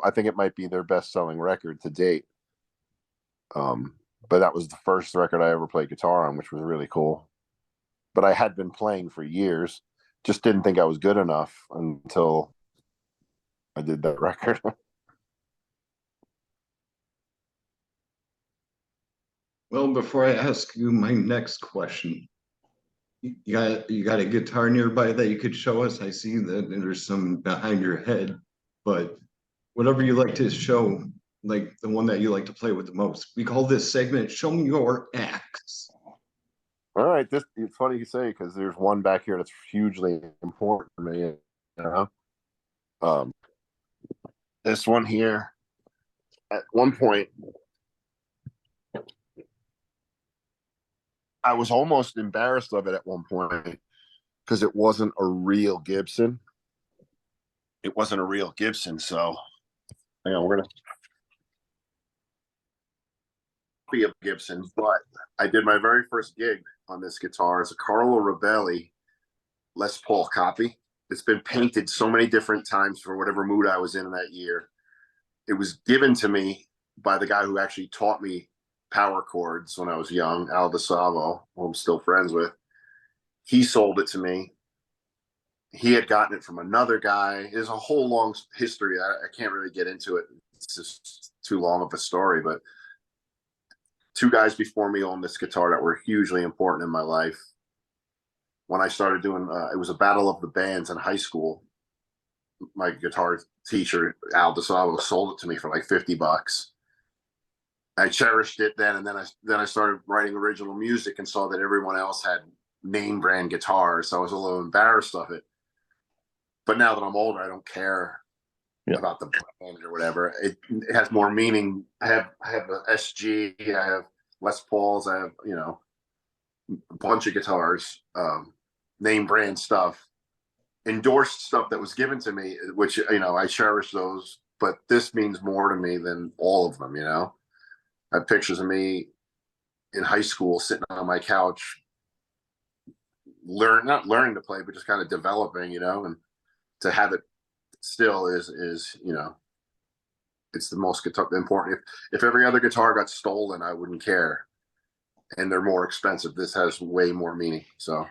I think it might be their best-selling record to date. But that was the first record I ever played guitar on, which was really cool. But I had been playing for years, just didn't think I was good enough until I did that record. Well, before I ask you my next question, you got a guitar nearby that you could show us? I see that there's some behind your head, but whatever you like to show, like the one that you like to play with the most. We call this segment "Show Me Your Axe." All right, it's funny you say, because there's one back here that's hugely important to me. You know, this one here. At one point, I was almost embarrassed of it at one point because it wasn't a real Gibson. It wasn't a real Gibson, so hang on, we're gonna be a Gibson, but I did my very first gig on this guitar as a Carlo Robelli Les Paul copy. It's been painted so many different times for whatever mood I was in that year. It was given to me by the guy who actually taught me power chords when I was young, Al DeSalvo, who I'm still friends with. He sold it to me. He had gotten it from another guy. There's a whole long history. I can't really get into it. It's just too long of a story, but 2 guys before me owned this guitar that were hugely important in my life. When I started doing, it was a battle of the bands in high school. My guitar teacher, Al DeSalvo, sold it to me for like $50. I cherished it then, and then I started writing original music and saw that everyone else had name brand guitars, so I was a little embarrassed of it. But now that I'm older, I don't care about the brand or whatever. It has more meaning. I have a SG, I have Les Pauls, I have, you know, a bunch of guitars, name brand stuff, endorsed stuff that was given to me, which, you know, I cherish those, but this means more to me than all of them, you know. I have pictures of me in high school sitting on my couch, not learning to play, but just kind of developing, you know, and to have it still is, you know, it's the most important. If every other guitar got stolen, I wouldn't care. And they're more expensive. This has way more meaning. So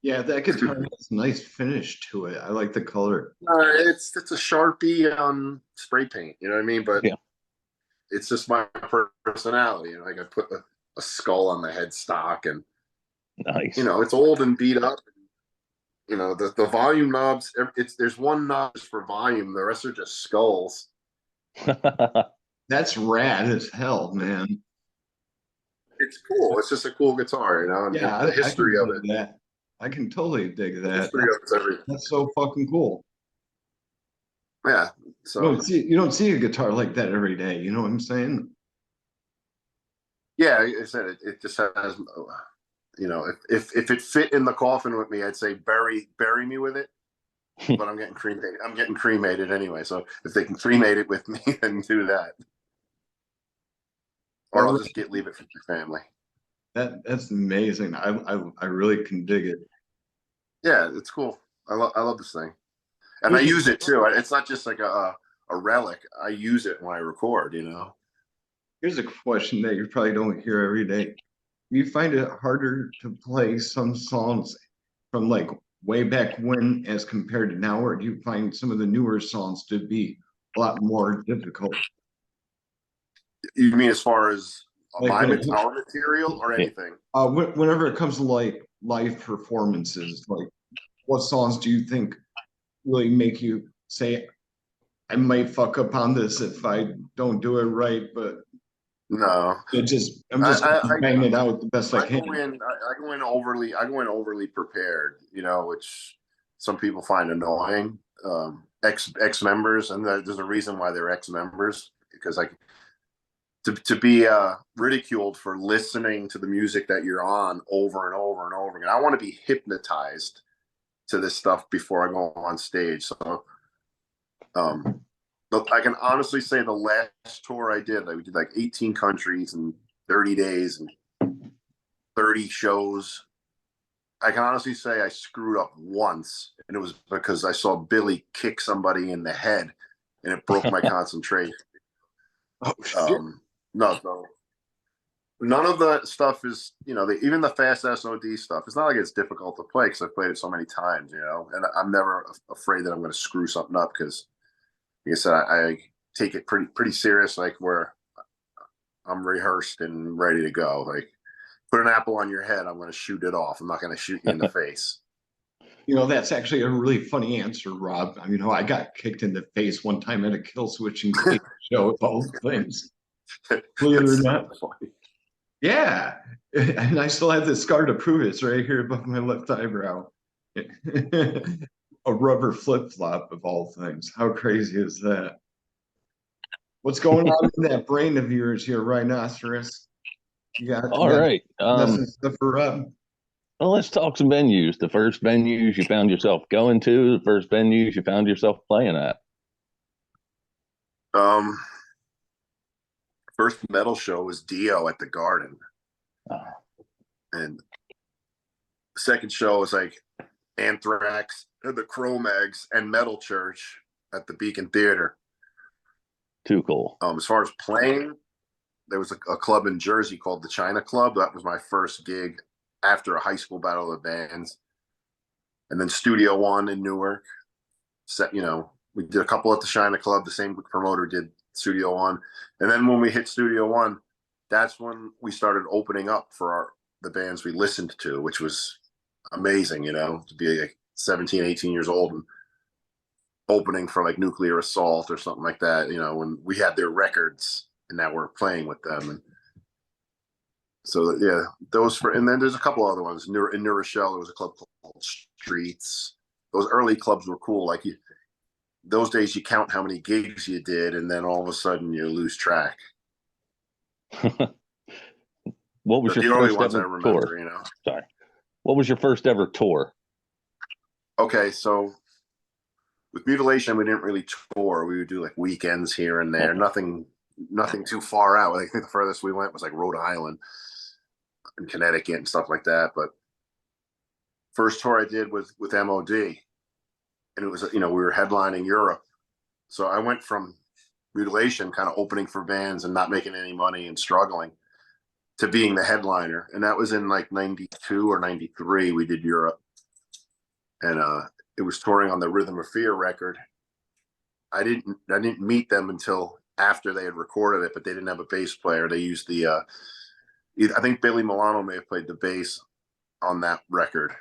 yeah, that guitar has a nice finish to it. I like the color. It's a Sharpie spray paint. You know what I mean? But it's just my personality. You know, like I put a skull on the headstock, and nice. You know, it's old and beat up. You know, the volume knobs. There's one knob for volume. The rest are just skulls. That's rad as hell, man. It's cool. It's just a cool guitar, you know. And Yeah, the history of it. That. I can totally dig that. History of it's everything. That's so fucking cool. Yeah. So you don't see a guitar like that every day. You know what I'm saying? Yeah, I said it just has, you know, if it fit in the coffin with me, I'd say bury me with it. But I'm getting cremated. I'm getting cremated anyway. So if they can cremate it with me, then do that. Or I'll just leave it for your family. That's amazing. I really can dig it. Yeah, it's cool. I love this thing, and I use it too. It's not just like a relic. I use it when I record. You know. Here's a question that you probably don't hear every day. Do you find it harder to play some songs from like way back when as compared to now, or do you find some of the newer songs to be a lot more difficult? You mean as far as like our material or anything? Whenever it comes to like live performances, like what songs do you think really make you say, I might fuck up on this if I don't do it right, but no, I'm just banging it out the best I can. I go in overly prepared, you know, which some people find annoying. Ex members, and there's a reason why they're ex members, because to be ridiculed for listening to the music that you're on over and over and over again. I want to be hypnotized to this stuff before I go on stage. So, but I can honestly say the last tour I did, we did like 18 countries in 30 days and 30 shows. I can honestly say I screwed up once, and it was because I saw Billy kick somebody in the head, and it broke my concentration. Oh, shit. No, none of the stuff is, even the fast SOD stuff. It's not like it's difficult to play because I've played it so many times, and I'm never afraid that I'm going to screw something up because, like I said, I take it pretty serious, like where I'm rehearsed and ready to go. Like, put an apple on your head, I'm going to shoot it off. I'm not going to shoot you in the face. That's actually a really funny answer, Rob. I mean, I got kicked in the face one time at a Kill Switch and show of all things. Believe it or not. Funny. Yeah. And I still have this scar to prove it. It's right here above my left eyebrow. A rubber flip-flop of all things. How crazy is that? What's going on in that brain of yours here, Rhinoceros? All right. Messing stuff around. Well, let's talk some venues. The first venues you found yourself going to, the first venues you found yourself playing at. First metal show was Dio at the Garden. Oh. And second show was like Anthrax, the Cro-Mags, and Metal Church at the Beacon Theater. Too cool. As far as playing, there was a club in Jersey called the China Club. That was my first gig after a high school battle of the bands. And then Studio One in Newark. We did a couple at the China Club. The same promoter did Studio One. And then when we hit Studio One, that's when we started opening up for the bands we listened to, which was amazing, to be like 17, 18 years old and opening for like Nuclear Assault or something like that, when we had their records and now we're playing with them. And so, yeah, and then there's a couple other ones. In New Rochelle, there was a club called Streets. Those early clubs were cool. Like those days you count how many gigs you did and then all of a sudden you lose track. What was your only first ones ever I remember, tour? Sorry. What was your first ever tour? Okay, so with Mutilation, we didn't really tour. We would do like weekends here and there. Nothing too far out. I think the furthest we went was like Rhode Island and Connecticut and stuff like that. But first tour I did was with M.O.D. And it was, we were headlining Europe. So I went from Mutilation, kind of opening for bands and not making any money and struggling, to being the headliner. And that was in like 92 or 93. We did Europe. And it was touring on the Rhythm of Fear record. I didn't meet them until after they had recorded it, but they didn't have a bass player. They used I think Billy Milano may have played the bass on that record.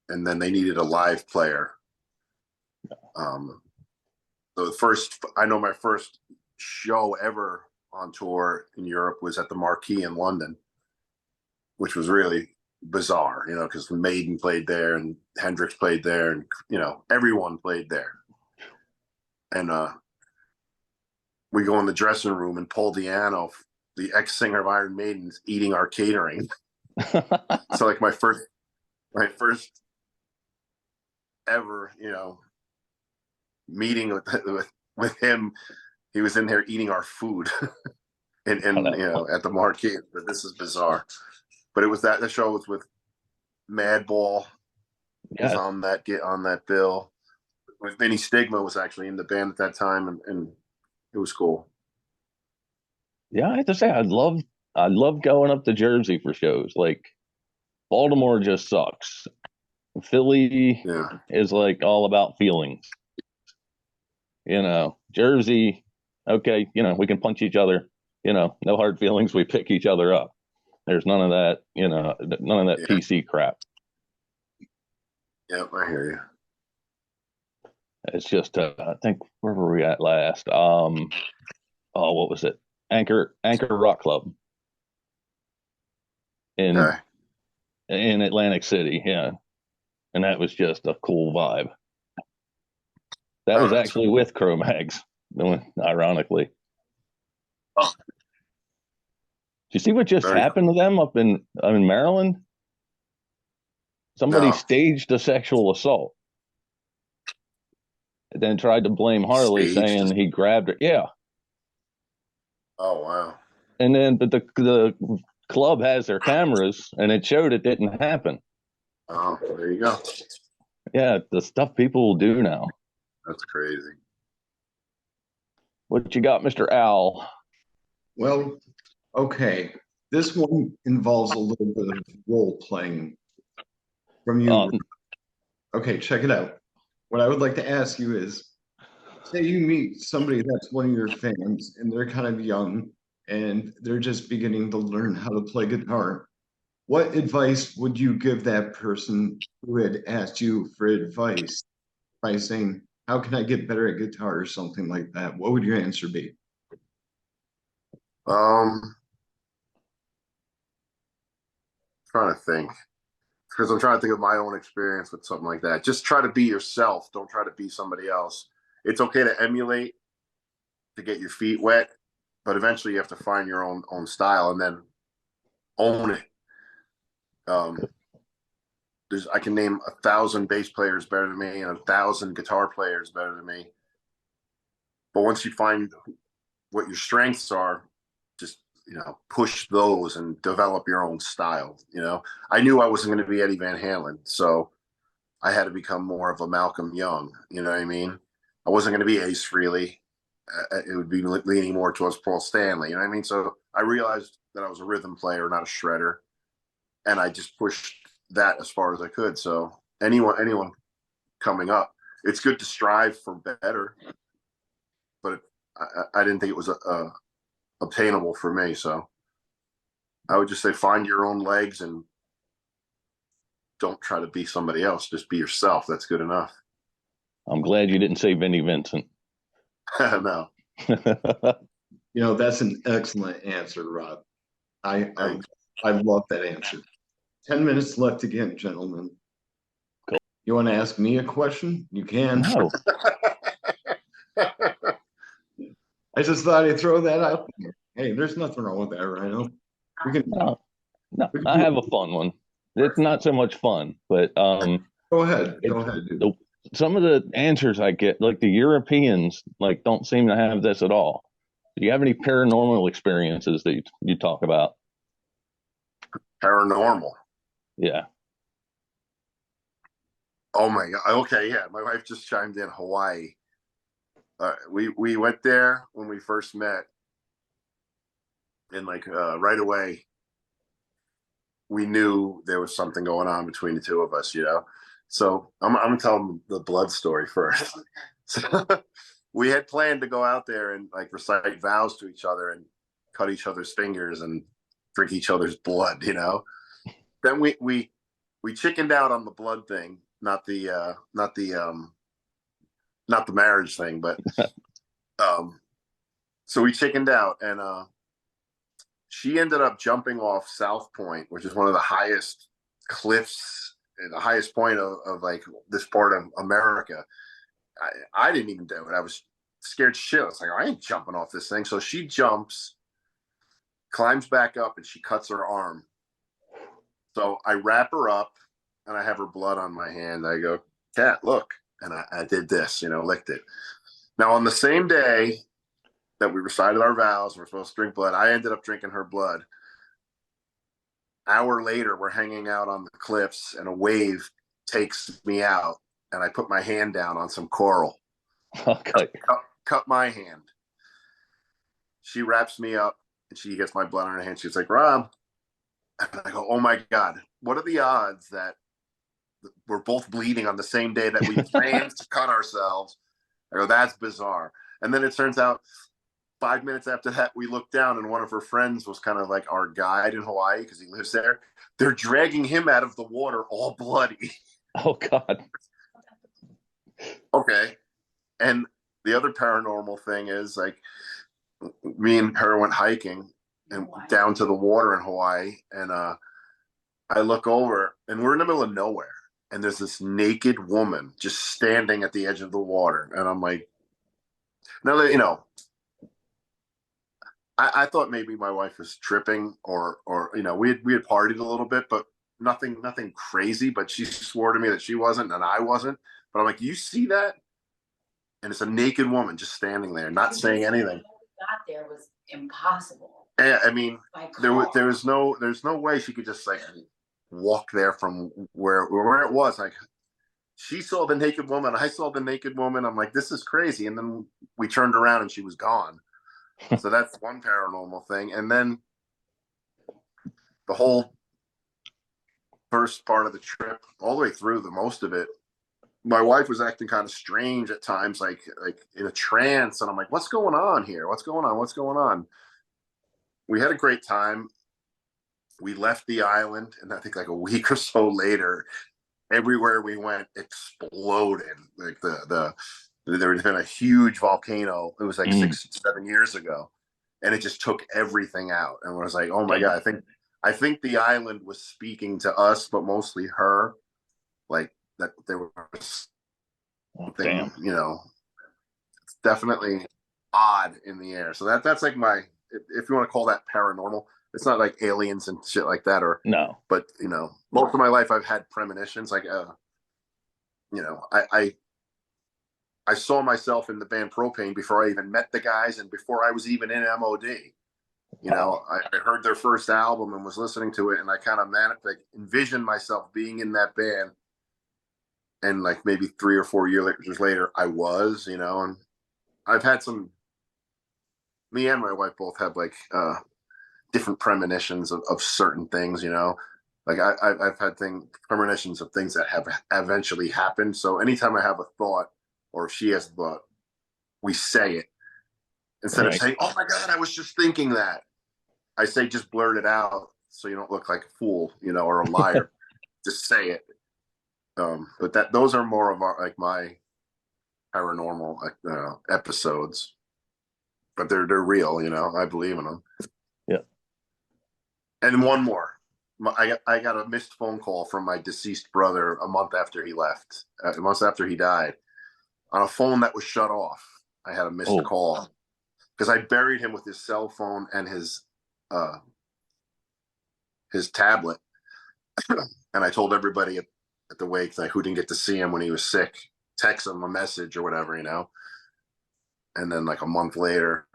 And then they needed a live player. So my first show ever on tour in Europe was at the Marquee in London, which was really bizarre, because Maiden played there and Hendrix played there and, everyone played there. And we go in the dressing room and Paul Di'Anno, the ex-singer of Iron Maiden, is eating our catering. So like my first ever, meeting with him, he was in there eating our food and at the Marquee. This is bizarre. But it was the show was with Madball. Yes. Was on that bill. With Vinny Stigma was actually in the band at that time, and it was cool. Yeah, I have to say I love going up to Jersey for shows. Like Baltimore just sucks. Philly is like all about feelings. Jersey, okay, we can punch each other, no hard feelings, we pick each other up. There's none of that, none of that PC crap. Yeah, I hear you. It's just, I think, where were we at last? What was it? Anchor Rock Club in Atlantic City, yeah. And that was just a cool vibe. That was actually with Cro-Mags, ironically. Oh, you see what just Very happened to them up in Maryland? Somebody No. staged a sexual assault and then tried to blame Harley, Staged saying he grabbed her. Yeah. Oh wow. And then, but the club has their cameras and it showed it didn't happen. Oh, there you go. Yeah. The stuff people will do now. That's crazy. What you got, Mr. Al? Well, okay. This one involves a little bit of role playing from you. Okay, check it out. What I would like to ask you is, say you meet somebody that's one of your fans and they're kind of young and they're just beginning to learn how to play guitar. What advice would you give that person who had asked you for advice by saying, how can I get better at guitar or something like that? What would your answer be? Trying to think. Because I'm trying to think of my own experience with something like that. Just try to be yourself. Don't try to be somebody else. It's okay to emulate, to get your feet wet, but eventually you have to find your own style and then own it. I can name 1,000 bass players better than me and 1,000 guitar players better than me. But once you find what your strengths are, just push those and develop your own style. I knew I wasn't going to be Eddie Van Halen, so I had to become more of a Malcolm Young. You know what I mean? I wasn't going to be Ace Frehley. It would be leaning more towards Paul Stanley. You know what I mean? So I realized that I was a rhythm player, not a shredder, and I just pushed that as far as I could. So anyone coming up, it's good to strive for better, but I didn't think it was obtainable for me. So I would just say find your own legs and don't try to be somebody else. Just be yourself. That's good enough. I'm glad you didn't say Vinnie Vincent. No. That's an excellent answer, Rob. I love that answer. 10 minutes left again, gentlemen. Cool. You want to ask me a question? You can. No. I just thought I'd throw that out there. Hey, there's nothing wrong with that, Rhino. We can. No, I have a fun one. It's not so much fun, but Go ahead. Go ahead, dude. Some of the answers I get, like the Europeans, don't seem to have this at all. Do you have any paranormal experiences that you talk about? Paranormal. Yeah. Oh my God. Okay, yeah. My wife just chimed in. Hawaii. We went there when we first met, and right away, we knew there was something going on between the two of us. So I'm gonna tell them the blood story first. So we had planned to go out there and recite vows to each other and cut each other's fingers and drink each other's blood. Then we chickened out on the blood thing, not the marriage thing, but so we chickened out, and she ended up jumping off South Point, which is one of the highest cliffs, the highest point of this part of America. I didn't even do it. I was scared shit. I was like, I ain't jumping off this thing. So she jumps, climbs back up, and she cuts her arm. So I wrap her up, and I have her blood on my hand. I go, Cat, look. And I did this, licked it. Now, on the same day that we recited our vows, we're supposed to drink blood, I ended up drinking her blood. Hour later, we're hanging out on the cliffs, and a wave takes me out, and I put my hand down on some coral. Okay. Cut my hand. She wraps me up, and she gets my blood on her hand. She's like, Rob. And I go, oh my God, what are the odds that we're both bleeding on the same day that we planned to cut ourselves? I go, that's bizarre. And then it turns out 5 minutes after that, we looked down, and one of her friends was kind of like our guide in Hawaii because he lives there. They're dragging him out of the water all bloody. Oh God. Okay. And the other paranormal thing is me and her went hiking and down to the water in Hawaii, and I look over, and we're in the middle of nowhere, and there's this naked woman just standing at the edge of the water, and I'm like, now that I thought maybe my wife was tripping, or we had partied a little bit, but nothing crazy. But she swore to me that she wasn't and I wasn't. But I'm like, you see that? And it's a naked woman just standing there, not saying anything. Got there was impossible. Yeah, I mean, there's no way she could just like walk there from where it was. Like, she saw the naked woman, I saw the naked woman. I'm like, this is crazy. And then we turned around and she was gone. So that's one paranormal thing. And then the whole first part of the trip, all the way through the most of it, my wife was acting kind of strange at times, like in a trance. And I'm like, what's going on here? What's going on? What's going on? We had a great time. We left the island, and I think like a week or so later, everywhere we went exploded. Like there had been a huge volcano. It was like 6-7 years ago, and it just took everything out. And I was like, oh my God, I think the island was speaking to us, but mostly her. Like that there was something, it's definitely odd in the air. So that's like if you want to call that paranormal. It's not like aliens and shit like that, or no. But most of my life I've had premonitions. Like, I saw myself in the band Propane before I even met the guys, and before I was even in M.O.D. I heard their first album and was listening to it, and I kind of envisioned myself being in that band. And like maybe 3 or 4 years later, I was, and I've had me and my wife both have like different premonitions of certain things, like I've had premonitions of things that have eventually happened. So anytime I have a thought, or if she has a thought, we say it instead of saying, oh my God, I was just thinking that. I say, just blurt it out so you don't look like a fool, or a liar. Just say it. But those are more of my paranormal episodes, but they're real, I believe in them. Yeah. And one more, I got a missed phone call from my deceased brother a month after he left, a month after he died, on a phone that was shut off. I had a missed call because I buried him with his cell phone and his tablet. And I told everybody at the wake, like, who didn't get to see him when he was sick, text him a message or whatever, And then like a month later,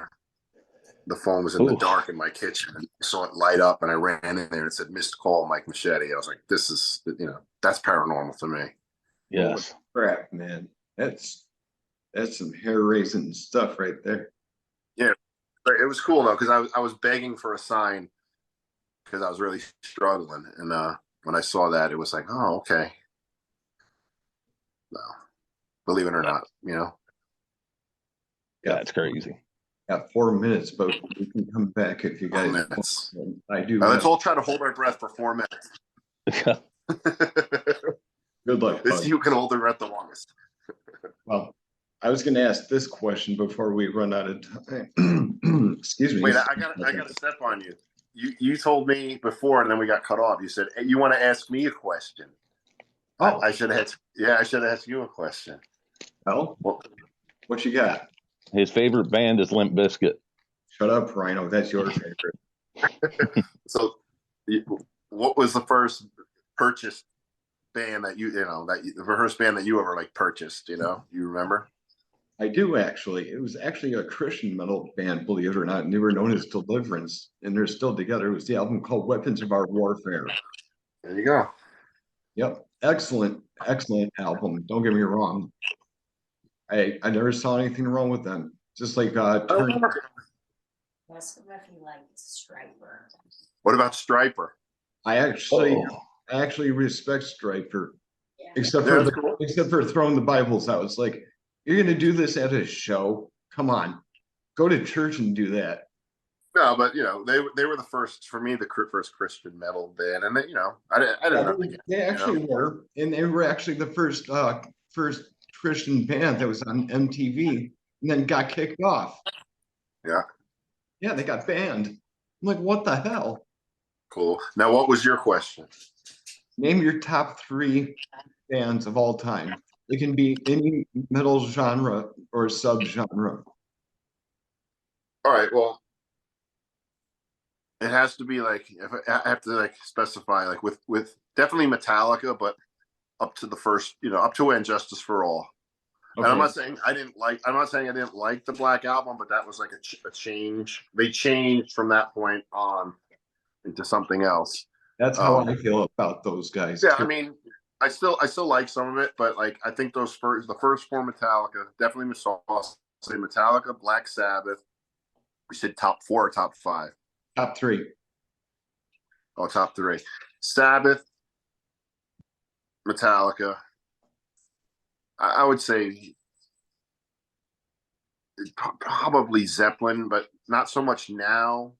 the phone was in the dark in my kitchen, and I saw it light up, and I ran in there and it said missed call, Mike Moschetti. I was like, this is, that's paranormal to me. Yes. Holy crap, man. That's some hair raising stuff right there. Yeah. But it was cool though, because I was begging for a sign because I was really struggling. And when I saw that, it was like, oh, okay. No. Believe it or not, Yeah, it's crazy. Got 4 minutes, but we can come back if you guys 4 minutes. want. I do. Let's all try to hold our breath for 4 minutes. Good luck. This you can hold their breath the longest. Well, I was going to ask this question before we run out of time. Excuse me. Wait, I got to step on you. You told me before, and then we got cut off. You said, hey, you want to ask me a question? Oh, I should have asked you a question. Well, what you got? His favorite band is Limp Bizkit. Shut up, Rhino. That's your favorite. So, what was the first purchased band that the first band that you ever like purchased? You remember? I do actually. It was actually a Christian metal band, believe it or not, and they were known as Deliverance, and they're still together. It was the album called Weapons of Our Warfare. There you go. Yep. Excellent album. Don't get me wrong. I never saw anything wrong with them. Just like That's what he liked, Striper. What about Striper? I actually respect Striper. Yeah. Except for throwing the Bibles out. It's like, you're gonna do this at a show? Come on. Go to church and do that. No, but they were the first, for me, the first Christian metal band, and they, I didn't know. They actually were, and they were actually the first Christian band that was on MTV, and then got kicked off. Yeah, they got banned. I'm like, what the hell? Cool. Now, what was your question? Name your top 3 bands of all time. It can be any metal genre or subgenre. All right. Well, It has to be like, if I have to like specify, like with definitely Metallica, but up to the first, up to And Justice for All. And I'm Okay. not saying I didn't like. I'm not saying I didn't like the Black Album, but that was like a change. They changed from that point on into something else. That's how I feel about those guys Yeah, too. I mean, I still like some of it, but like I think the first four Metallica, definitely say Metallica, Black Sabbath. We said top four or top five. Top three. Oh, top three. Sabbath, Metallica. I would say probably Zeppelin, but not so much now.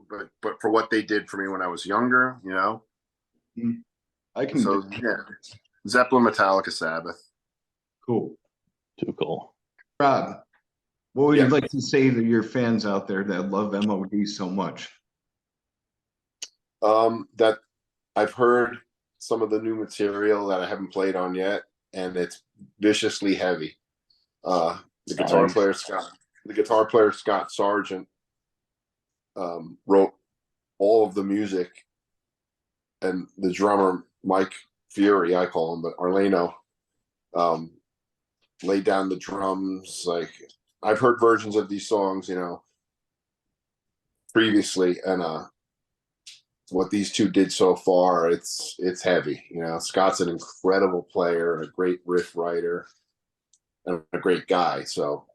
But for what they did for me when I was younger, I can. So yeah, Zeppelin, Metallica, Sabbath. Cool. Too cool. Rob, what would you like to say to your fans out there that love M.O.D so much? That I've heard some of the new material that I haven't played on yet, and it's viciously heavy. The guitar player Scott Sargent wrote all of the music, and the drummer Mike Fury, I call him, but Arleno, laid down the drums. Like, I've heard versions of these songs, previously, and what these two did so far, it's heavy. Scott's an incredible player, a great riff writer, and a great guy. So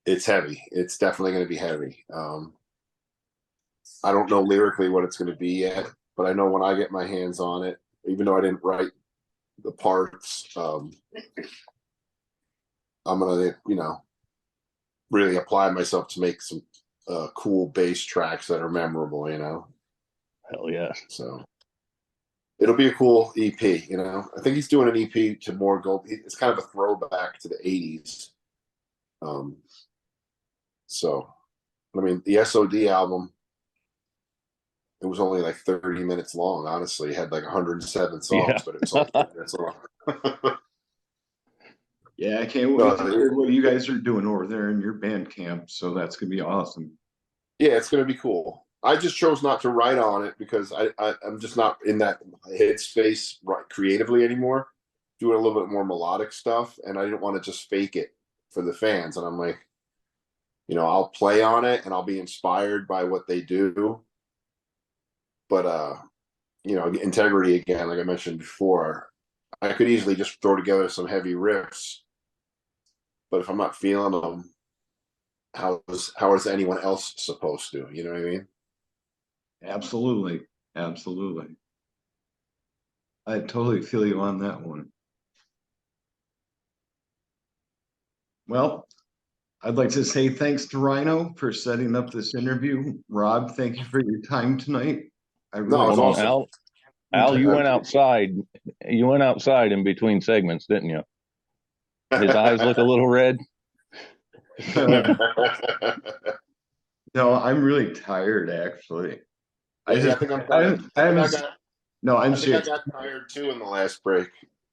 it's heavy. It's definitely going to be heavy. I don't know lyrically what it's going to be yet, but I know when I get my hands on it, even though I didn't write the parts, I'm going to, really apply myself to make some cool bass tracks that are memorable, Hell yeah. So it'll be a cool EP, I think he's doing an EP to more go. It's kind of a throwback to the 80s. So, I mean, the S.O.D. album, it was only like 30 minutes long, honestly. It had like 107 songs, but it was only 30 minutes long. Yeah, I can't wait to hear what you guys are doing over there in your band camp. So that's going to be awesome. Yeah, it's going to be cool. I just chose not to write on it because I'm just not in that headspace creatively anymore. Doing a little bit more melodic stuff, and I didn't want to just fake it for the fans. And I'm like, I'll play on it and I'll be inspired by what they do. But integrity again, like I mentioned before, I could easily just throw together some heavy riffs. But if I'm not feeling them, how is anyone else supposed to? You know what I mean? Absolutely. Absolutely. I totally feel you on that one. Well, I'd like to say thanks to Rhino for setting up this interview. Rob, thank you for your time tonight. Hold on, Al. Al, you went outside. You went outside in between segments, didn't you? His eyes look a little red. No, I'm really tired, actually. I think I'm tired. I'm serious. I got tired too in the last break.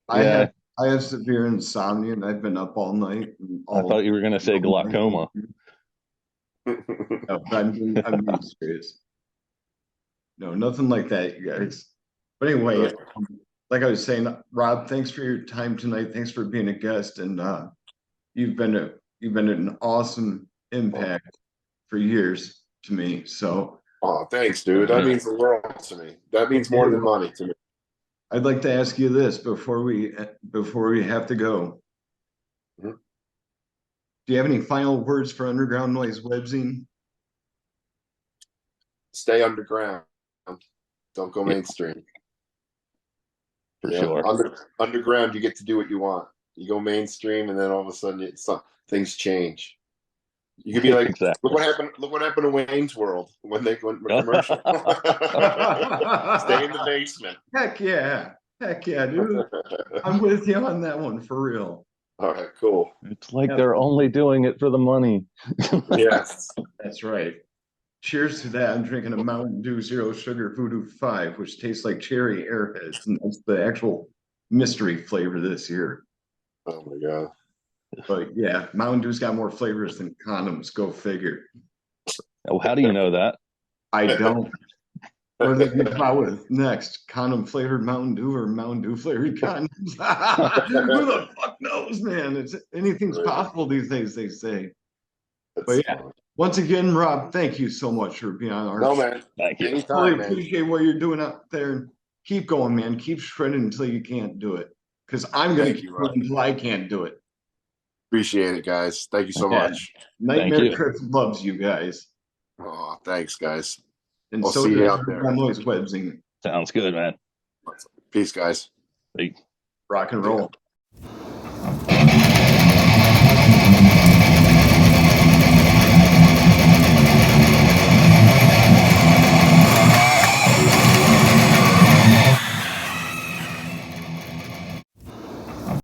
I have severe insomnia, and I've been up all night. I thought you were going to say glaucoma. No, I'm being serious. No, nothing like that, you guys. But anyway, like I was saying, Rob, thanks for your time tonight. Thanks for being a guest, and you've been an awesome impact for years to me. So, thanks, dude. That means the world to me. That means more than money to me. I'd like to ask you this before we have to go. Mm-hmm. Do you have any final words for Underground Noise Webzine? Stay underground. Don't go mainstream. For sure. Underground, you get to do what you want. You go mainstream, and then all of a sudden, things change. You could be like, exactly. Look what happened to Wayne's World when they went commercial. Stay in the basement. Heck yeah, dude. I'm with you on that one for real. All right, cool. It's like they're only doing it for the money. Yes, that's right. Cheers to that. I'm drinking a Mountain Dew Zero Sugar Voodoo 5, which tastes like cherry airheads, and that's the actual mystery flavor this year. Oh my god. But yeah, Mountain Dew's got more flavors than condoms. Go figure. Oh, how do you know that? I don't. What are they gonna come out with next? Condom flavored Mountain Dew or Mountain Dew flavored condoms? Who the fuck knows, man? It's anything's possible these days, they say. But yeah, once again, Rob, thank you so much for being on our No, show. man. Thank you. Anytime, Really man. appreciate what you're doing out there. And keep going, man. Keep shredding until you can't do it. Because I'm gonna Thank keep you, doing Rob. it until I can't do it. Appreciate it, guys. Thank you so Yeah. much. Nightmare you. Trips loves you guys. Oh, thanks, guys. And I'll so see you does out there. my noise Webbsing. Sounds good, man. Peace, guys. Peace. Rock and roll.